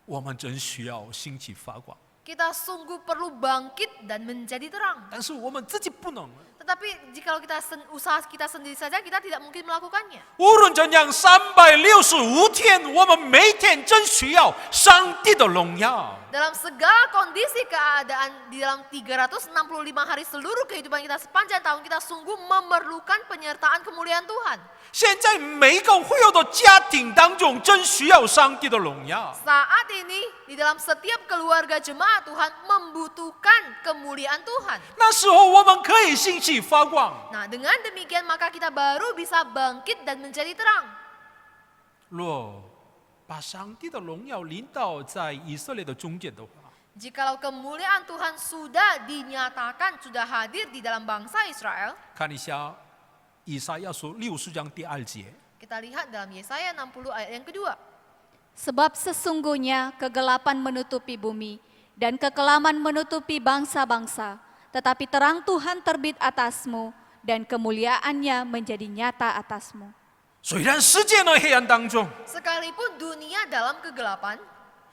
我们真需要兴起发光， Kita sungguh perlu bangkit dan menjadi terang. 但是我们自己不能。 Tetapi jikalau kita usaha kita sendiri saja, kita tidak mungkin melakukannya. 无论怎样，365天，我们每天真需要上帝的荣耀。 Dalam segala kondisi keadaan di dalam 365 hari seluruh kehidupan kita sepanjang tahun, kita sungguh memerlukan penyertaan kemuliaan Tuhan. 现在每个会有的家庭当中，真需要上帝的荣耀。 Saat ini di dalam setiap keluarga jemaat Tuhan membutuhkan kemuliaan Tuhan. 那时候我们可以兴起发光。 Nah, dengan demikian maka kita baru bisa bangkit dan menjadi terang. 若把上帝的荣耀临到在以色列的中间的话， Jikalau kemuliaan Tuhan sudah dinyatakan, sudah hadir di dalam bangsa Israel, 看一下以赛亚书60章第2节。 kita lihat dalam Yesaya 60 ayat yang kedua. Sebab sesungguhnya kegelapan menutupi bumi dan kekelaman menutupi bangsa-bangsa, tetapi terang Tuhan terbit atasmu dan kemuliaannya menjadi nyata atasmu. 虽然世界的黑暗当中， Sekalipun dunia dalam kegelapan,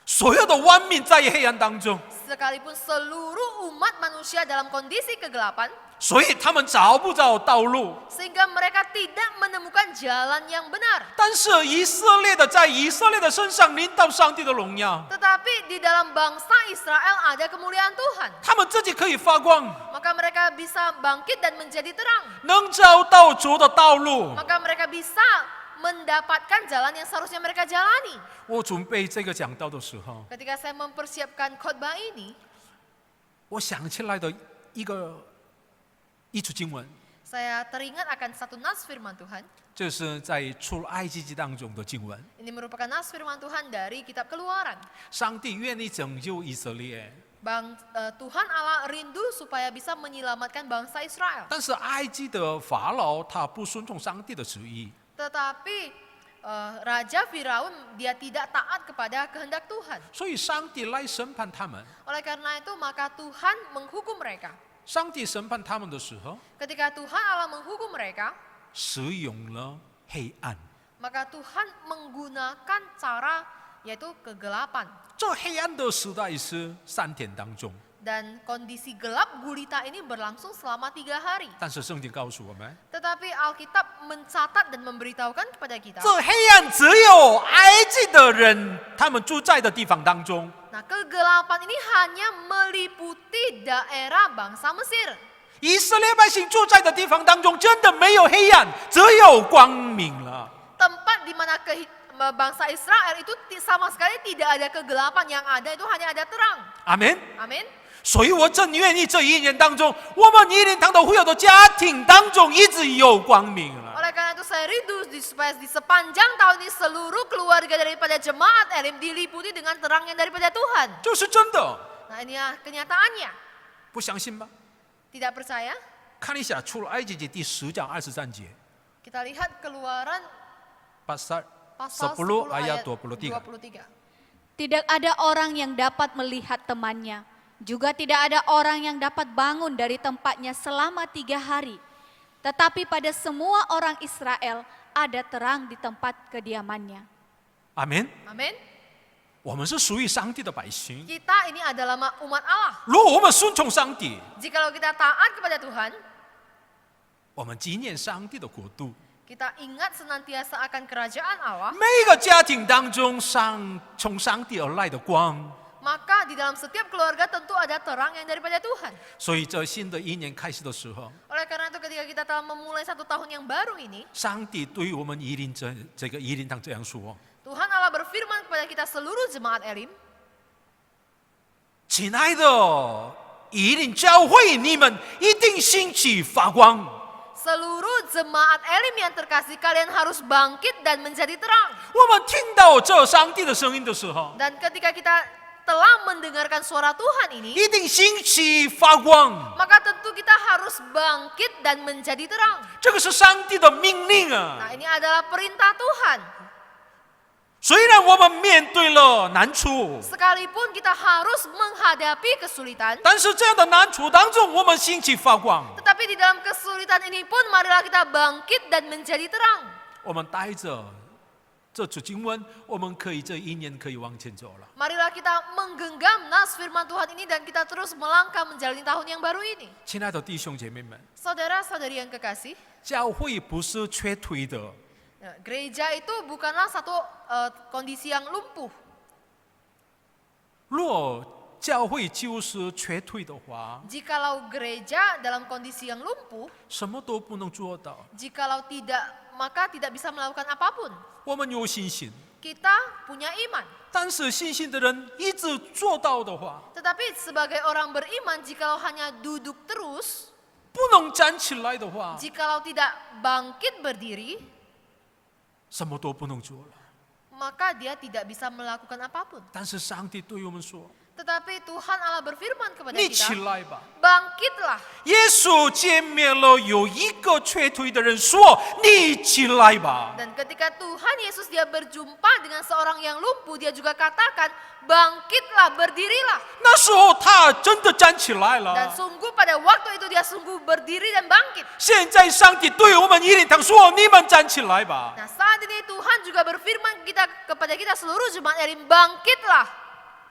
所有的万民在黑暗当中， sekalipun seluruh umat manusia dalam kondisi kegelapan, 所以他们找不着道路。 sehingga mereka tidak menemukan jalan yang benar. 但是以色列的在以色列的身上临到上帝的荣耀， Tetapi di dalam bangsa Israel ada kemuliaan Tuhan. 他们自己可以发光， Maka mereka bisa bangkit dan menjadi terang. 能找到主的道路。 Maka mereka bisa mendapatkan jalan yang seharusnya mereka jalani. 我准备这个讲道的时候， Ketika saya mempersiapkan khotbah ini, 我想起来的一处经文， saya teringat akan satu nas firman Tuhan. 这是在出埃及记当中的经文。 Ini merupakan nas firman Tuhan dari kitab Keluaran. 上帝愿意拯救以色列， Tuhan Allah rindu supaya bisa menyelamatkan bangsa Israel. 但是埃及的法老他不顺从上帝的旨意， Tetapi Raja Firaun dia tidak taat kepada kehendak Tuhan. 所以上帝来审判他们。 Oleh karena itu maka Tuhan menghukum mereka. 上帝审判他们的时候， Ketika Tuhan Allah menghukum mereka, 使用了黑暗。 maka Tuhan menggunakan cara yaitu kegelapan. 这黑暗的时代是3天当中， Dan kondisi gelap gulita ini berlangsung selama 3 hari. 但是圣经告诉我们， Tetapi Alkitab mencatat dan memberitahukan kepada kita. 这黑暗只有埃及的人他们住在的地方当中。 Nah, kegelapan ini hanya meliputi daerah bangsa Mesir. 以色列百姓住在的地方当中，真的没有黑暗，只有光明了。 Tempat di mana bangsa Israel itu sama sekali tidak ada kegelapan, yang ada itu hanya ada terang. 阿门。 Amin. 所以我真愿意这1年当中，我们一年堂的会友的家庭当中一直有光明了。 Oleh karena itu saya rindu supaya di sepanjang tahun ini seluruh keluarga daripada jemaat Elim diliputi dengan terang yang daripada Tuhan. 这是真的， Nah, ini kenyataannya. 不相信吗？ Tidak percaya? 看一下出埃及记第10章23节， Kita lihat Keluaran pasal pasal 10 10 ayat ayat 23. 23. Tidak ada orang yang dapat melihat temannya, juga tidak ada orang yang dapat bangun dari tempatnya selama 3 hari. Tetapi pada semua orang Israel ada terang di tempat kediamannya. 阿门。 Amin. 我们是属于上帝的百姓， Kita ini adalah umat Allah. 如果我们顺从上帝， Jikalau kita taat kepada Tuhan, 我们纪念上帝的国度， Kita ingat senantiasa akan kerajaan Allah, 每一个家庭当中从上帝而来的光。 maka di dalam setiap keluarga tentu ada terang yang daripada Tuhan. 所以在新的一年开始的时候， Oleh karena itu ketika kita telah memulai 1 tahun yang baru ini, 上帝对我们以琳这个以琳堂这样说： Tuhan Allah berfirman kepada kita seluruh jemaat Elim, 亲爱的以琳教会，你们一定兴起发光。 seluruh jemaat Elim yang terkasih, kalian harus bangkit dan menjadi terang. 我们听到这上帝的声音的时候， Dan ketika kita telah mendengarkan suara Tuhan ini, 一定兴起发光。 maka tentu kita harus bangkit dan menjadi terang. 这个是上帝的命令啊！ Nah, ini adalah perintah Tuhan. 虽然我们面对了难处， Sekalipun kita harus menghadapi kesulitan, 但是这样的难处当中，我们兴起发光。 tetapi di dalam kesulitan ini pun marilah kita bangkit dan menjadi terang. 我们带着这主经文，我们可以这一年可以往前走了。 Marilah kita menggenggam nas firman Tuhan ini dan kita terus melangkah menjalani tahun yang baru ini. 亲爱的弟兄姐妹们， Saudara-saudari yang kekasih, 教会不是瘸腿的， gereja itu bukanlah satu kondisi yang lumpuh. 若教会就是瘸腿的话， Jikalau gereja dalam kondisi yang lumpuh, 什么都不能做到。 jikalau tidak, maka tidak bisa melakukan apapun. 我们有信心， Kita punya iman. 但是信心的人一直做到的话， Tetapi sebagai orang beriman, jikalau hanya duduk terus, 不能站起来的话， jikalau tidak bangkit berdiri, 什么都不能做了。 maka dia tidak bisa melakukan apapun. 但是上帝对我们说 Tetapi Tuhan Allah berfirman：“ kepada 你起 kita, 来吧。 bangkitlah. 耶稣见面了有一个瘸腿的人，说：“你起来吧。 Dan ketika Tuhan Yesus dia berjumpa dengan seorang yang lumpuh, dia juga katakan, bangkitlah, berdirilah. ”那时候他真的站起来 Dan 了。 sungguh pada waktu itu dia sungguh berdiri dan bangkit. 现在上帝对我们以琳堂说：“你们站起来吧。 Nah, saat ini Tuhan juga berfirman kepada kita seluruh jemaat Elim, bangkitlah. ”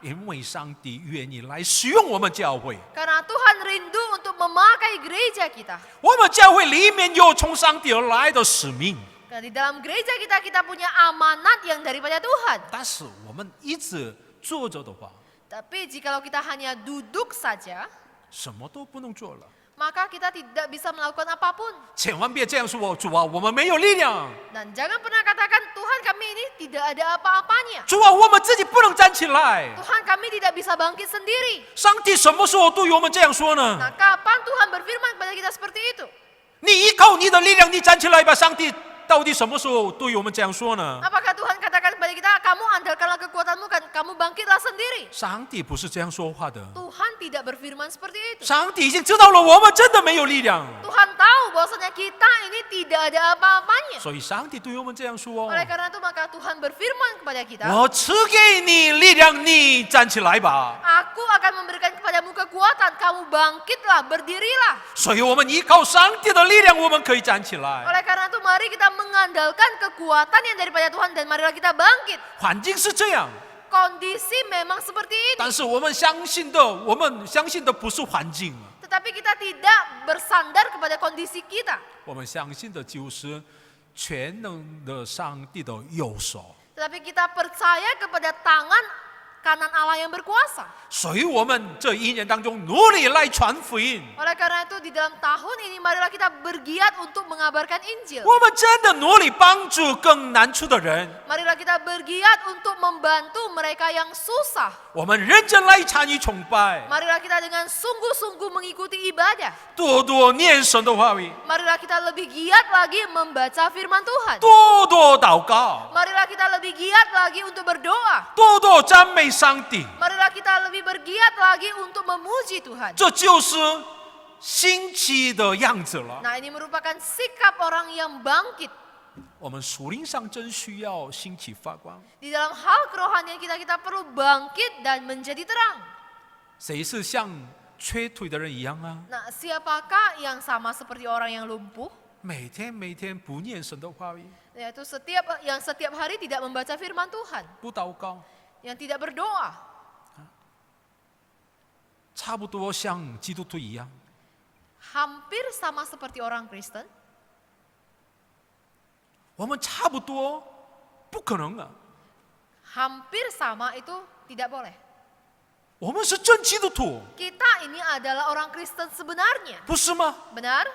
因为上帝愿意来使用我们教会， Karena Tuhan rindu untuk memakai gereja kita. 我们教会里面有从上帝而来的使命， Karena di dalam gereja kita punya amanat yang daripada Tuhan. 但是我们一直坐着的话， Tapi jikalau kita hanya duduk saja, 什么都不能做了。 maka kita tidak bisa melakukan apapun. 千万别这样说，主啊，我们没有力量。 Dan jangan pernah katakan, Tuhan kami ini tidak ada apa-apanya. 主啊，我们自己不能站起来。 Tuhan kami tidak bisa bangkit sendiri. 上帝什么时候对我们这样说呢？ Nah, kapan Tuhan berfirman kepada kita seperti itu? 你依靠你的力量，你站起来吧。上帝到底什么时候对我们这样说呢？ Apakah Tuhan katakan kepada kita, kamu andalkanlah kekuatanmu, kan kamu bangkitlah sendiri? 上帝不是这样说话的。 Tuhan tidak berfirman seperti itu. 上帝已经知道了，我们真的没有力量， Tuhan tahu bahwasanya kita ini tidak ada apa-apanya. 所以上帝对我们这样说 Oleh karena itu maka Tuhan berfirman kepada kita, 我赐给你力量，你站起来吧。 Aku akan memberikan kepadamu kekuatan, kamu bangkitlah, berdirilah. 所以我们依靠上帝的力量，我们可以站起来。 Oleh karena itu mari kita mengandalkan kekuatan yang daripada Tuhan dan marilah kita bangkit. 环境是这样， Kondisi memang seperti ini. 但是我们相信的不是环境， Tetapi kita tidak bersandar kepada kondisi kita. 我们相信的就是全能的上帝的右手。 Tetapi kita percaya kepada tangan kanan Allah yang berkuasa. 所以我们这一年当中努力来传福音， Oleh karena itu di dalam tahun ini marilah kita bergiat untuk mengabarkan Injil. 我们真的努力帮助更难处的人， Marilah kita bergiat untuk membantu mereka yang susah. 我们认真来参与崇拜， Marilah kita dengan sungguh-sungguh mengikuti ibadah. 多多念神的话语， Marilah kita lebih giat lagi membaca firman Tuhan. 多多祷告， Marilah kita lebih giat lagi untuk berdoa. 多多赞美上帝。 Marilah kita lebih bergiat lagi untuk memuji Tuhan. 这就是兴起的样子了。 Nah, ini merupakan sikap orang yang bangkit. 我们属灵上真需要兴起发光。 Di dalam hal kerohanian kita perlu bangkit dan menjadi terang. 谁是像瘸腿的人一样啊？ Nah, siapakah yang sama seperti orang yang lumpuh? 每天不念神的话语， Yaitu yang setiap hari tidak membaca firman Tuhan, 不祷告， yang tidak berdoa. 差不多像基督徒一样。 Hampir sama seperti orang Kristen. 我们差不多，不可能啊！ Hampir sama itu tidak boleh. 我们是真基督徒， Kita ini adalah orang Kristen sebenarnya. 不是吗？ Benar?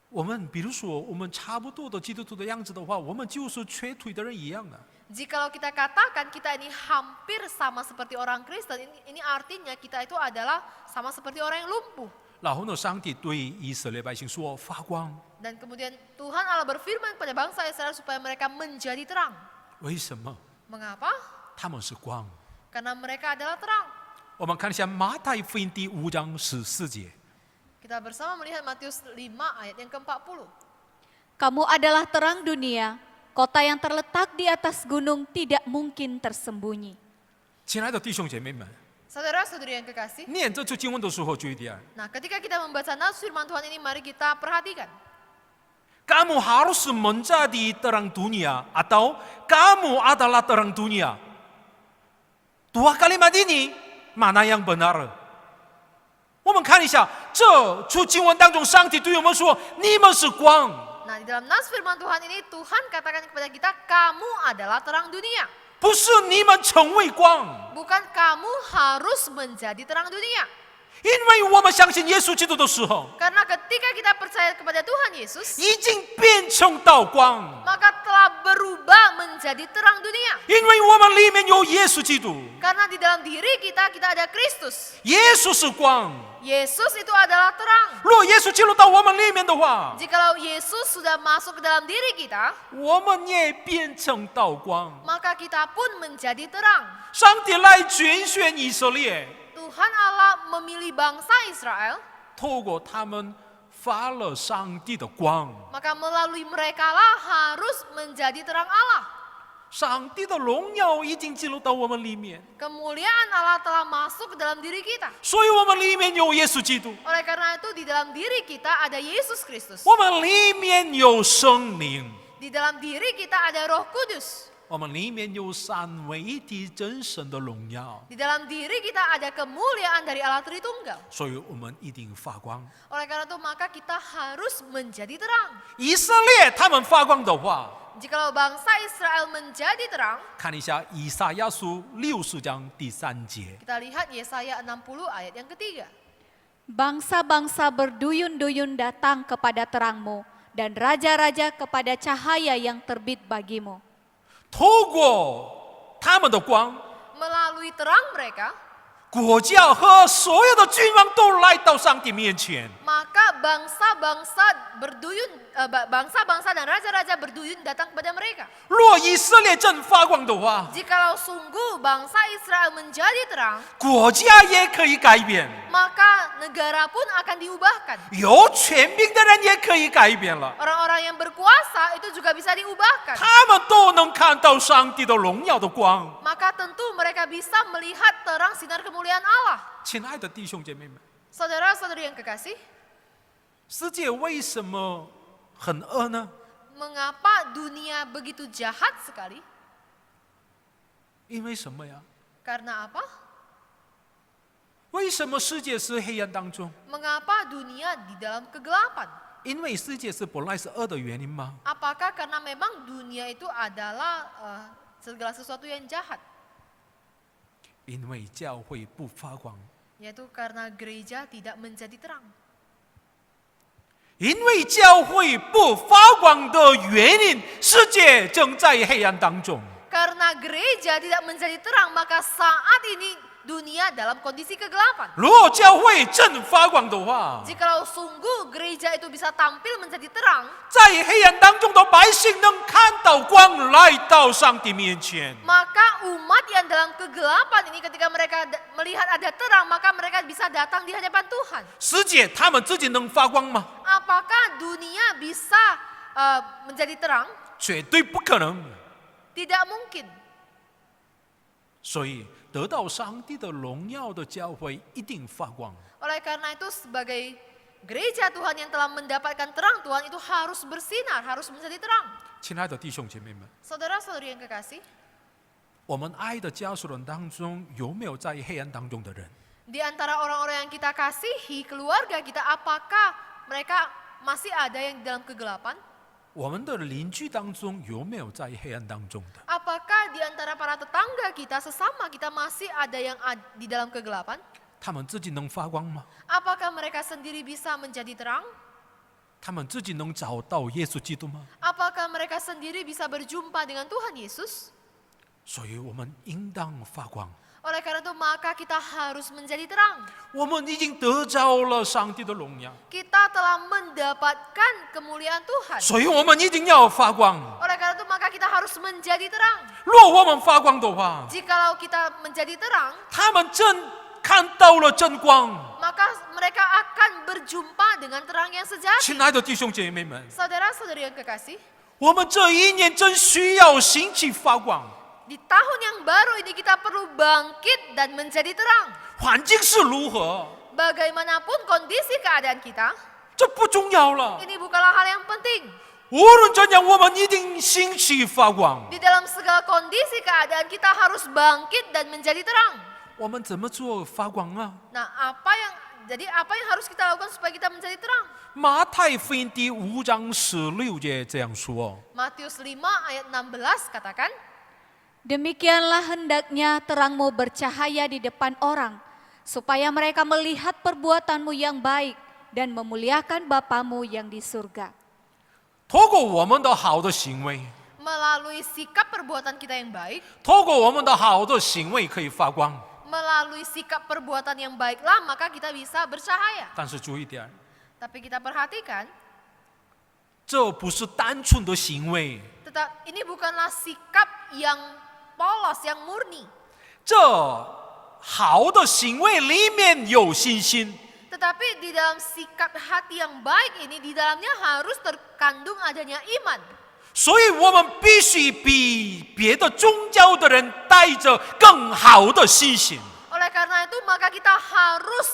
我们比如说，我们差不多的基督徒的样子的话，我们就是瘸腿的人一样啊。 Jikalau kita katakan kita ini hampir sama seperti orang Kristen, ini artinya kita itu adalah sama seperti orang yang lumpuh. 然后呢，上帝对以色列百姓说：“发光。 Dan kemudian Tuhan Allah berfirman kepada bangsa Israel supaya mereka menjadi terang. ”为什么？ Mengapa? 他们是光。 Karena mereka adalah terang. 我们看一下马太福音第5章14节。 Kita bersama melihat Matius 5 ayat yang ke-40. Kamu adalah terang dunia, kota yang terletak di atas gunung tidak mungkin tersembunyi. 亲爱的弟兄姐妹们， Saudara-saudari yang kekasih. 念这句经文的时候注意点。 Nah, ketika kita membaca nas firman Tuhan ini, mari kita perhatikan. Kamu harus menjadi terang dunia atau kamu adalah terang dunia. Dua kalimat ini mana yang benar? 我们看一下这处经文当中，上帝对我们说：“你们是光。” Nah, di dalam nas firman Tuhan ini, Tuhan katakan kepada kita, kamu adalah terang dunia. 不是你们成为光， Bukan kamu harus menjadi terang dunia. 因为我们相信耶稣基督的时候， Karena ketika kita percaya kepada Tuhan Yesus, 已经变成道光， maka telah berubah menjadi terang dunia. 因为我们里面有耶稣基督， Karena di dalam diri kita ada Kristus. 耶稣是光。 Yesus itu adalah terang. 若耶稣进入到我们里面的话， Jikalau Yesus sudah masuk ke dalam diri kita, 我们也变成道光。 maka kita pun menjadi terang. 上帝来拣选以色列， Tuhan Allah memilih bangsa Israel, 透过他们发了上帝的光， maka melalui merekalah harus menjadi terang Allah. 上帝的荣耀已经进入到我们里面， Kemuliaan Allah telah masuk ke dalam diri kita. 所以我们里面有耶稣基督， Oleh karena itu di dalam diri kita ada Yesus Kristus. 我们里面有圣灵， Di dalam diri kita ada Roh Kudus. 我们里面有三位一体真神的荣耀， Di dalam diri kita ada kemuliaan dari Allah Tritunggal. 所以我们一定发光。 Oleh karena itu maka kita harus menjadi terang. 以色列他们发光的话， Jikalau bangsa Israel menjadi terang, 看一下以赛亚书60章第3节。 kita lihat Yesaya 60 ayat yang ketiga. Bangsa-bangsa berduyun-duyun datang kepada terangmu, dan raja-raja kepada cahaya yang terbit bagimu. 透过他们的光， Melalui terang mereka, 国家和所有的君王都来到上帝面前。 maka bangsa-bangsa dan raja-raja berduyun datang kepada mereka. 若以色列真发光的话， Jikalau sungguh bangsa Israel menjadi terang, 国家也可以改变， maka negara pun akan diubahkan. 有权柄的人也可以改变了。 Orang-orang yang berkuasa itu juga bisa diubahkan. 他们都能看到上帝的荣耀的光。 Maka tentu mereka bisa melihat terang sinar kemuliaan Allah. 亲爱的弟兄姐妹们， Saudara-saudari yang kekasih, 世界为什么很恶呢？ mengapa dunia begitu jahat sekali? 因为什么呀？ Karena apa? 为什么世界是黑暗当中？ Mengapa dunia di dalam kegelapan? 因为世界是本来是恶的原因吗？ Apakah karena memang dunia itu adalah segala sesuatu yang jahat? 因为教会不发光， Yaitu karena gereja tidak menjadi terang. 因为教会不发光的原因，世界正在黑暗当中。 Karena gereja tidak menjadi terang, maka saat ini dunia dalam kondisi kegelapan. 若教会真发光的话， Jikalau sungguh gereja itu bisa tampil menjadi terang, 在黑暗当中的百姓能看到光，来到上帝面前。 maka umat yang dalam kegelapan ini ketika mereka melihat ada terang, maka mereka bisa datang di hadapan Tuhan. 世界他们自己能发光吗？ Apakah dunia bisa menjadi terang? 绝对不可能。 Tidak mungkin. 所以得到上帝的荣耀的教会一定发光。 Oleh karena itu sebagai gereja Tuhan yang telah mendapatkan terang Tuhan itu harus bersinar, harus menjadi terang. 亲爱的弟兄姐妹们， Saudara-saudari yang kekasih, 我们爱的家属人当中有没有在黑暗当中的人？ di antara orang-orang yang kita kasihi, keluarga kita, apakah mereka masih ada yang di dalam kegelapan? 我们的邻居当中有没有在黑暗当中的？ Apakah di antara para tetangga kita, sesama kita masih ada yang di dalam kegelapan? 他们自己能发光吗？ Apakah mereka sendiri bisa menjadi terang? 他们自己能找到耶稣基督吗？ Apakah mereka sendiri bisa berjumpa dengan Tuhan Yesus? 所以我们应当发光。 Oleh karena itu maka kita harus menjadi terang. 我们已经得着了上帝的荣耀， Kita telah mendapatkan kemuliaan Tuhan. 所以我们一定要发光。 Oleh karena itu maka kita harus menjadi terang. 若我们发光的话， Jikalau kita menjadi terang, 他们真看到了真光。 maka mereka akan berjumpa dengan terang yang sejati. 亲爱的弟兄姐妹们， Saudara-saudari yang kekasih, 我们这一年真需要兴起发光。 di tahun yang baru ini kita perlu bangkit dan menjadi terang. 环境是如何， Bagaimanapun kondisi keadaan kita, 这不重要了。 ini bukanlah hal yang penting. 无论怎样，我们一定兴起发光。 Di dalam segala kondisi keadaan kita harus bangkit dan menjadi terang. 我们怎么做发光啊？ Nah, apa yang harus kita lakukan supaya kita menjadi terang? 马太福音第5章16节这样说： Matius 5 ayat 16 katakan, Demikianlah hendaknya terangmu bercahaya di depan orang, supaya mereka melihat perbuatanmu yang baik dan memuliakan Bapamu yang di surga. 透过我们的好的行为， melalui sikap perbuatan kita yang baik, 透过我们的好的行为可以发光。 melalui sikap perbuatan yang baiklah maka kita bisa bercahaya. 但是注意点， Tapi kita perhatikan, 这不是单纯的行为， ini bukanlah sikap yang polos, yang murni. 这好的行为里面有信心。 Tetapi di dalam sikap hati yang baik ini, di dalamnya harus terkandung adanya iman. 所以我们必须比别的宗教的人带着更好的信心。 Oleh karena itu maka kita harus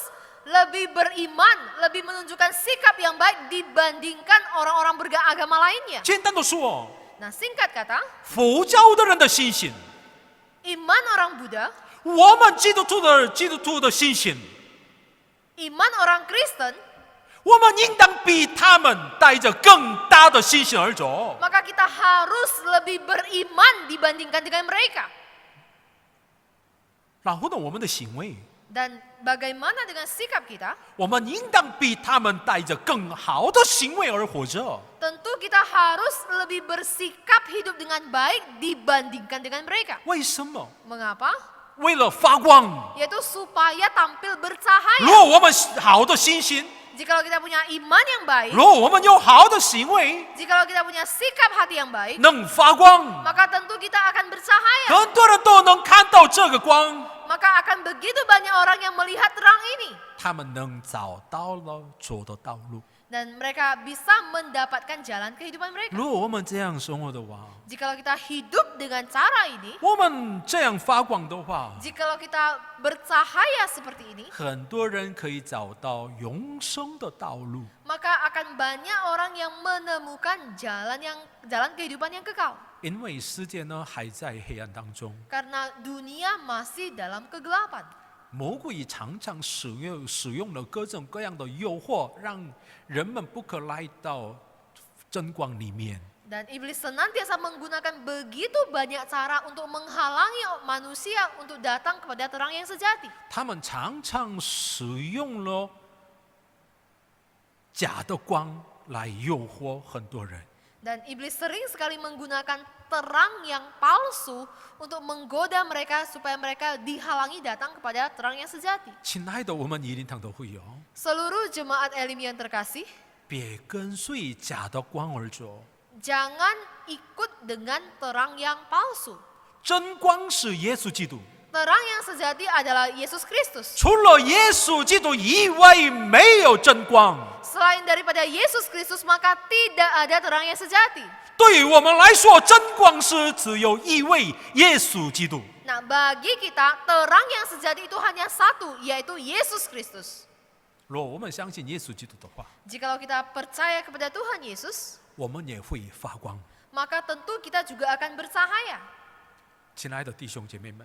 lebih beriman, lebih menunjukkan sikap yang baik dibandingkan orang-orang beragama lainnya. 简单的说， Nah, singkat kata, 佛教的人的信心， iman orang Buddha, 我们基督徒的信心， iman orang Kristen, 我们应当比他们带着更大的信心而走。 maka kita harus lebih beriman dibandingkan dengan mereka. 然后呢，我们的行为， Dan bagaimana dengan sikap kita? 我们应当比他们带着更好的行为而活着。 Tentu kita harus lebih bersikap hidup dengan baik dibandingkan dengan mereka. 为什么？ Mengapa? 为了发光。 Yaitu supaya tampil bercahaya. 如果我们好的信心， Jikalau kita punya iman yang baik, 如果我们有好的行为， jikalau kita punya sikap hati yang baik, 能发光， maka tentu kita akan bercahaya. 很多人都能看到这个光， Maka akan begitu banyak orang yang melihat terang ini. 他们能找到了走的道路。 Dan mereka bisa mendapatkan jalan kehidupan mereka. 如果我们这样生活的话， Jikalau kita hidup dengan cara ini, 我们这样发光的话， jikalau kita bercahaya seperti ini, 很多人可以找到永生的道路。 maka akan banyak orang yang menemukan jalan kehidupan yang kekal. 因为世界呢还在黑暗当中， Karena dunia masih dalam kegelapan. 魔鬼常常使用了各种各样的诱惑，让人们不可来到真光里面。 Dan iblis senantiasa menggunakan begitu banyak cara untuk menghalangi manusia untuk datang kepada terang yang sejati. 他们常常使用了假的光来诱惑很多人。 Dan iblis sering sekali menggunakan terang yang palsu untuk menggoda mereka supaya mereka dihalangi datang kepada terang yang sejati. 亲爱的，我们一定堂的会友， Seluruh jemaat Elim yang terkasih, 别跟随假的光而走。 jangan ikut dengan terang yang palsu. 真光是耶稣基督， Terang yang sejati adalah Yesus Kristus. 除了耶稣基督以外，没有真光。 Selain daripada Yesus Kristus, maka tidak ada terang yang sejati. 对于我们来说，真光是只有一位耶稣基督。 Nah, bagi kita, terang yang sejati itu hanya satu, yaitu Yesus Kristus. 若我们相信耶稣基督的话， Jikalau kita percaya kepada Tuhan Yesus, 我们也会发光。 maka tentu kita juga akan bercahaya. 亲爱的弟兄姐妹们，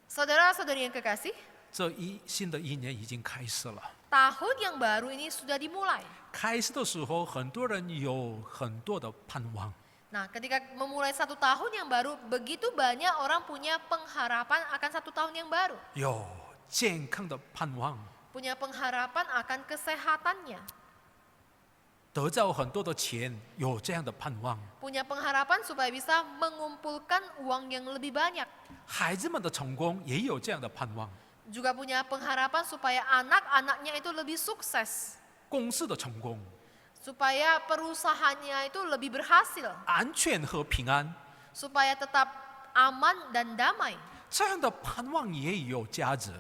Saudara-saudari yang kekasih, 新的一年已经开始了。tahun yang baru ini sudah dimulai. 开始的时候，很多人有很多的盼望， Nah, ketika memulai satu tahun yang baru, begitu banyak orang punya pengharapan akan satu tahun yang baru. 有健康的盼望， Punya pengharapan akan kesehatannya. 得到很多的钱，有这样的盼望。 Punya pengharapan supaya bisa mengumpulkan uang yang lebih banyak. 孩子们的成功也有这样的盼望， Juga punya pengharapan supaya anak-anaknya itu lebih sukses. 公司的成功、 Supaya perusahaannya itu lebih berhasil. 安全和平安， Supaya tetap aman dan damai. 这样的盼望也有价值。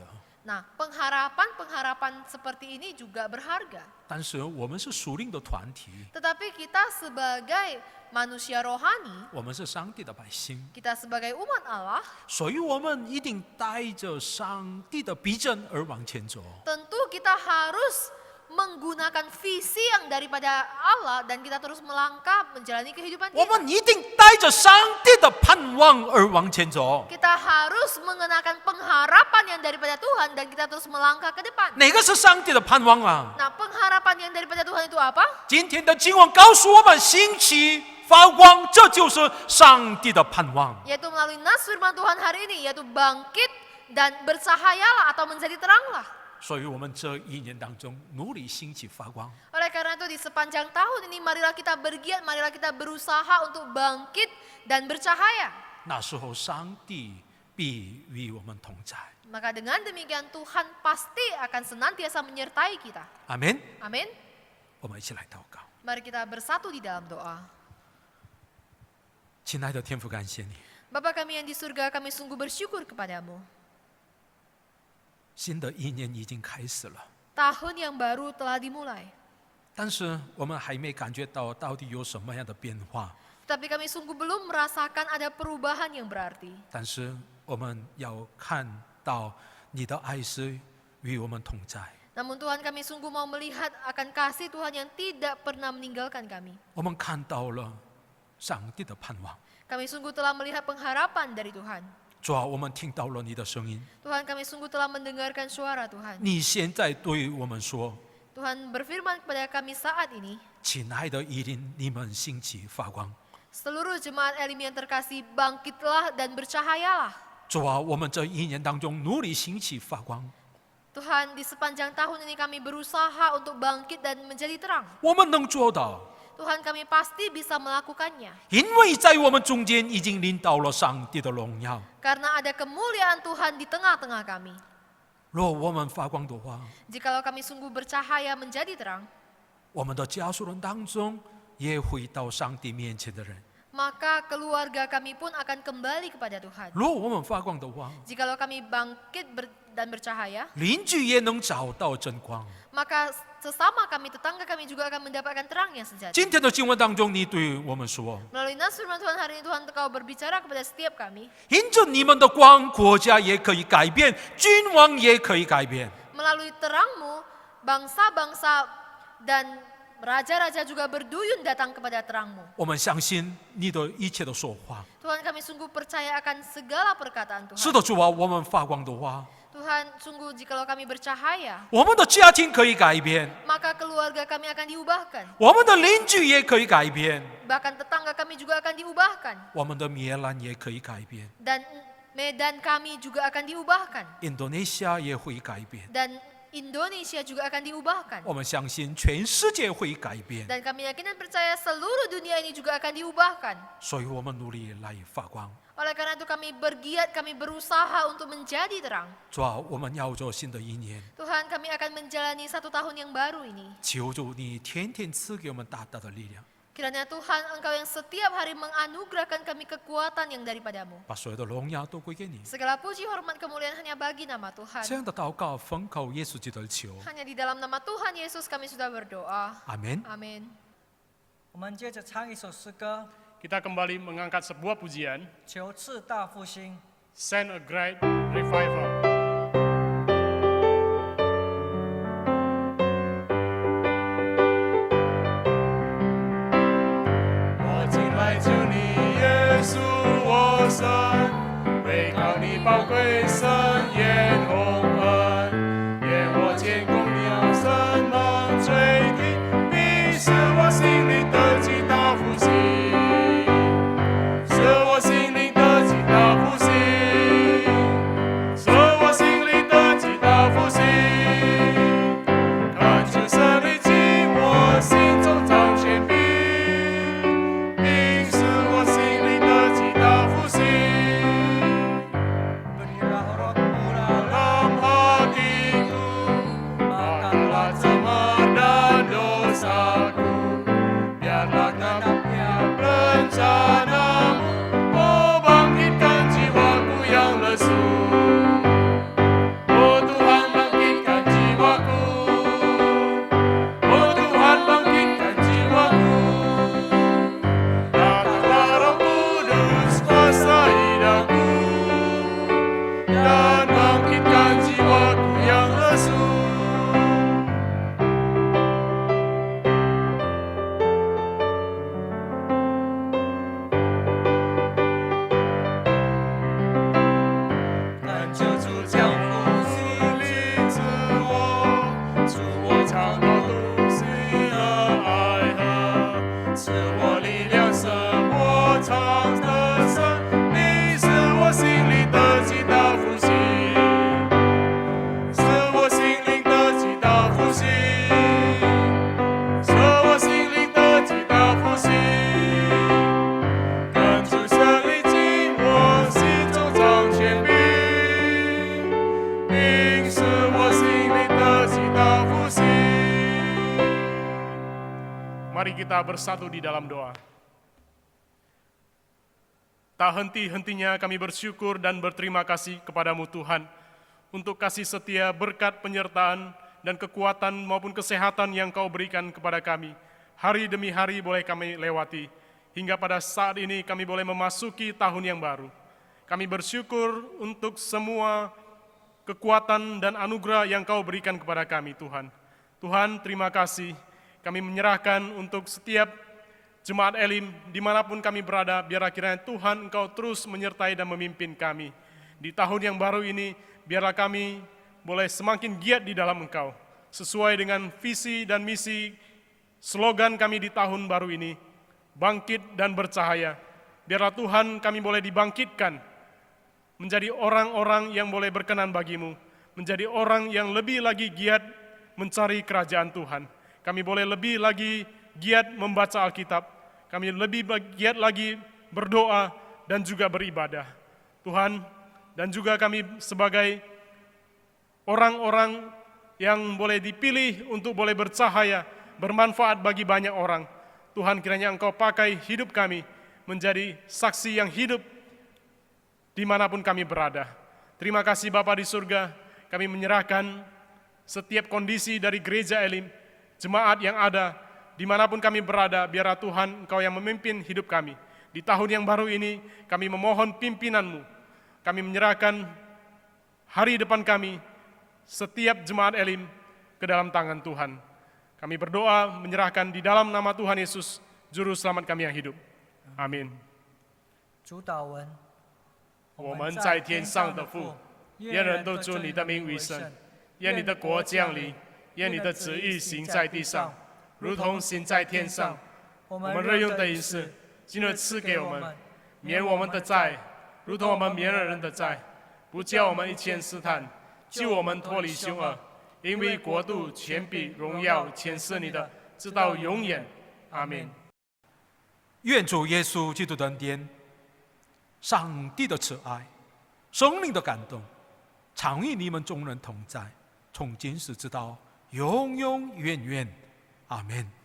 Nah, pengharapan seperti ini juga berharga. 但是我们是属灵的团体， Tetapi kita sebagai manusia rohani, 我们是上帝的百姓， kita sebagai umat Allah, 所以我们一定带着上帝的逼真而往前走。 tentu kita harus menggunakan visi yang daripada Allah dan kita terus melangkah menjalani kehidupan 我 kita. 们一定带着上帝的盼望而往前走。 Kita harus mengenakan pengharapan yang daripada Tuhan dan kita terus melangkah ke depan. 哪个是上帝的盼望啊？ Nah, pengharapan yang daripada Tuhan itu apa? 今天的经文告诉我们，兴起发光，这就是上帝的盼望。 Yaitu melalui nas firman Tuhan hari ini, yaitu bangkit dan bercahayalah atau menjadi teranglah. 所以，我们这一年当中努力兴起发光。 Oleh karena itu di sepanjang tahun ini marilah kita bergiat, marilah kita berusaha untuk bangkit dan bercahaya. 那时候，上帝必与我们同在。 Maka dengan demikian Tuhan pasti akan senantiasa menyertai kita. 阿门。 Amin. 我们一起来祷告。 Mari kita bersatu di dalam doa. 亲爱的天父，感谢你， Bapa kami yang di surga, kami sungguh bersyukur kepadamu. 新的一年已经开始了， Tahun yang baru telah dimulai. 但是我们还没感觉到到底有什么样的变化。 Tetapi kami sungguh belum merasakan ada perubahan yang berarti. 但是我们要看到你的爱是与我们同在。 Namun Tuhan, kami sungguh mau melihat akan kasih Tuhan yang tidak pernah meninggalkan kami. 我们看到了上帝的盼望。 Kami sungguh telah melihat pengharapan dari Tuhan. 主啊，我们听到了你的声音， Tuhan, kami sungguh telah mendengarkan suara Tuhan. 你现在对我们说 Tuhan berfirman kepada kami saat ini, 亲爱的以琳，你们兴起发光。 seluruh jemaat Elim yang terkasih, bangkitlah dan bercahayalah. 主啊，我们这一年当中努力兴起发光， Tuhan, di sepanjang tahun ini kami berusaha untuk bangkit dan menjadi terang. 我们能做到， Tuhan, kami pasti bisa melakukannya. 因为在我们中间已经领到了上帝的荣耀。 Karena ada kemuliaan Tuhan di tengah-tengah kami. 若我们发光的话， Jikalau kami sungguh bercahaya menjadi terang, 我们的家属人当中也会到上帝面前的人。 maka keluarga kami pun akan kembali kepada Tuhan. 若我们发光的话， Jikalau kami bangkit dan bercahaya, 邻居也能找到真光。 maka sesama kami, tetangga kami juga akan mendapatkan terang yang sejati. 今天的经文当中，你对我们说， Melalui nas firman Tuhan hari ini, Tuhan Engkau berbicara kepada setiap kami. 因着你们的光，国家也可以改变，君王也可以改变。 Melalui terangmu, bangsa-bangsa dan raja-raja juga berduyun datang kepada terangmu. 我们相信你的一切的说话。 Tuhan, kami sungguh percaya akan segala perkataan 是 Tuhan. 的，主啊，我们发光的话， Tuhan, sungguh jikalau kami bercahaya, 我们的家庭可以改变， maka keluarga kami akan diubahkan. 我们的邻居也可以改变， Bahkan tetangga kami juga akan diubahkan. 我们的米兰也可以改变， Dan Medan kami juga akan diubahkan. 印度尼西亚也会改变。 Dan Indonesia juga akan diubahkan. 我们相信全世界会改变， Dan kami yakin dan percaya seluruh dunia ini juga akan diubahkan. 所以我们努力来发光。 Oleh karena itu kami bergiat, kami berusaha untuk menjadi terang. 主啊，我们要做新的一年， Tuhan, kami akan menjalani satu tahun yang baru ini. 求主你天天赐给我们大大的力量， Kiranya Tuhan, Engkau yang setiap hari menganugerahkan kami kekuatan yang daripadamu. 把所有的荣耀都归给你。 Segala puji, hormat, kemuliaan hanya bagi nama 这 Tuhan. 样的祷告奉靠耶稣基督的求， Hanya di dalam nama Tuhan Yesus kami sudah berdoa. 阿门。 Amin. 我们接着唱一首诗歌， Kita kembali mengangkat sebuah pujian, 求赐大复兴。 Send a Great Revival. 我敬拜主你耶稣我神，唯靠你宝贵圣言宏恩，愿我见供你赐我力量，使我常得胜。你使我心里得极大复兴，使我心灵得极大复兴，使我心灵得极大复兴。跟主胜利进我心中掌权柄，并使我心灵得极大复兴。Mari kita bersatu di dalam doa. Tak henti-hentinya kami bersyukur dan berterima kasih kepadamu Tuhan, untuk kasih setia, berkat, penyertaan, dan kekuatan maupun kesehatan yang Kau berikan kepada kami. Hari demi hari boleh kami lewati, hingga pada saat ini kami boleh memasuki tahun yang baru. Kami bersyukur untuk semua kekuatan dan anugerah yang Kau berikan kepada kami, Tuhan. Tuhan, terima kasih. Kami menyerahkan untuk setiap Jemaat Elim, dimanapun kami berada, biarlah kiranya Tuhan Engkau terus menyertai dan memimpin kami. Di tahun yang baru ini, biarlah kami boleh semakin giat di dalam Engkau, sesuai dengan visi dan misi slogan kami di tahun baru ini, bangkit dan bercahaya. Biarlah Tuhan kami boleh dibangkitkan, menjadi orang-orang yang boleh berkenan bagimu, menjadi orang yang lebih lagi giat mencari kerajaan Tuhan. Kami boleh lebih lagi giat membaca Alkitab, kami lebih giat lagi berdoa dan juga beribadah. Tuhan, dan juga kami sebagai orang-orang yang boleh dipilih untuk boleh bercahaya, bermanfaat bagi banyak orang. Tuhan, kiranya Engkau pakai hidup kami menjadi saksi yang hidup dimanapun kami berada. Terima kasih Bapa di surga, kami menyerahkan setiap kondisi dari gereja Elim, jemaat yang ada, dimanapun kami berada, biarlah Tuhan Engkau yang memimpin hidup kami. Di tahun yang baru ini, kami memohon pimpinan-Mu. Kami menyerahkan hari depan kami, setiap jemaat Elim, ke dalam tangan Tuhan. Kami berdoa menyerahkan di dalam nama Tuhan Yesus, Juru Selamat kami yang hidup. Amin. 主祷文，我们在天上的父，愿人都尊你的名为圣，愿你的国降临，愿你的旨意行在地上，如同行在天上。我们日用的饮食，今日赐给我们，免我们的债，如同我们免了人的债，不叫我们一欠试探，救我们脱离凶恶。因为国度、权柄、荣耀，全是你的，直到永远。阿门。愿主耶稣基督的恩典、上帝的慈爱、圣灵的感动，常与你们众人同在，从今时直到永永远远。阿门。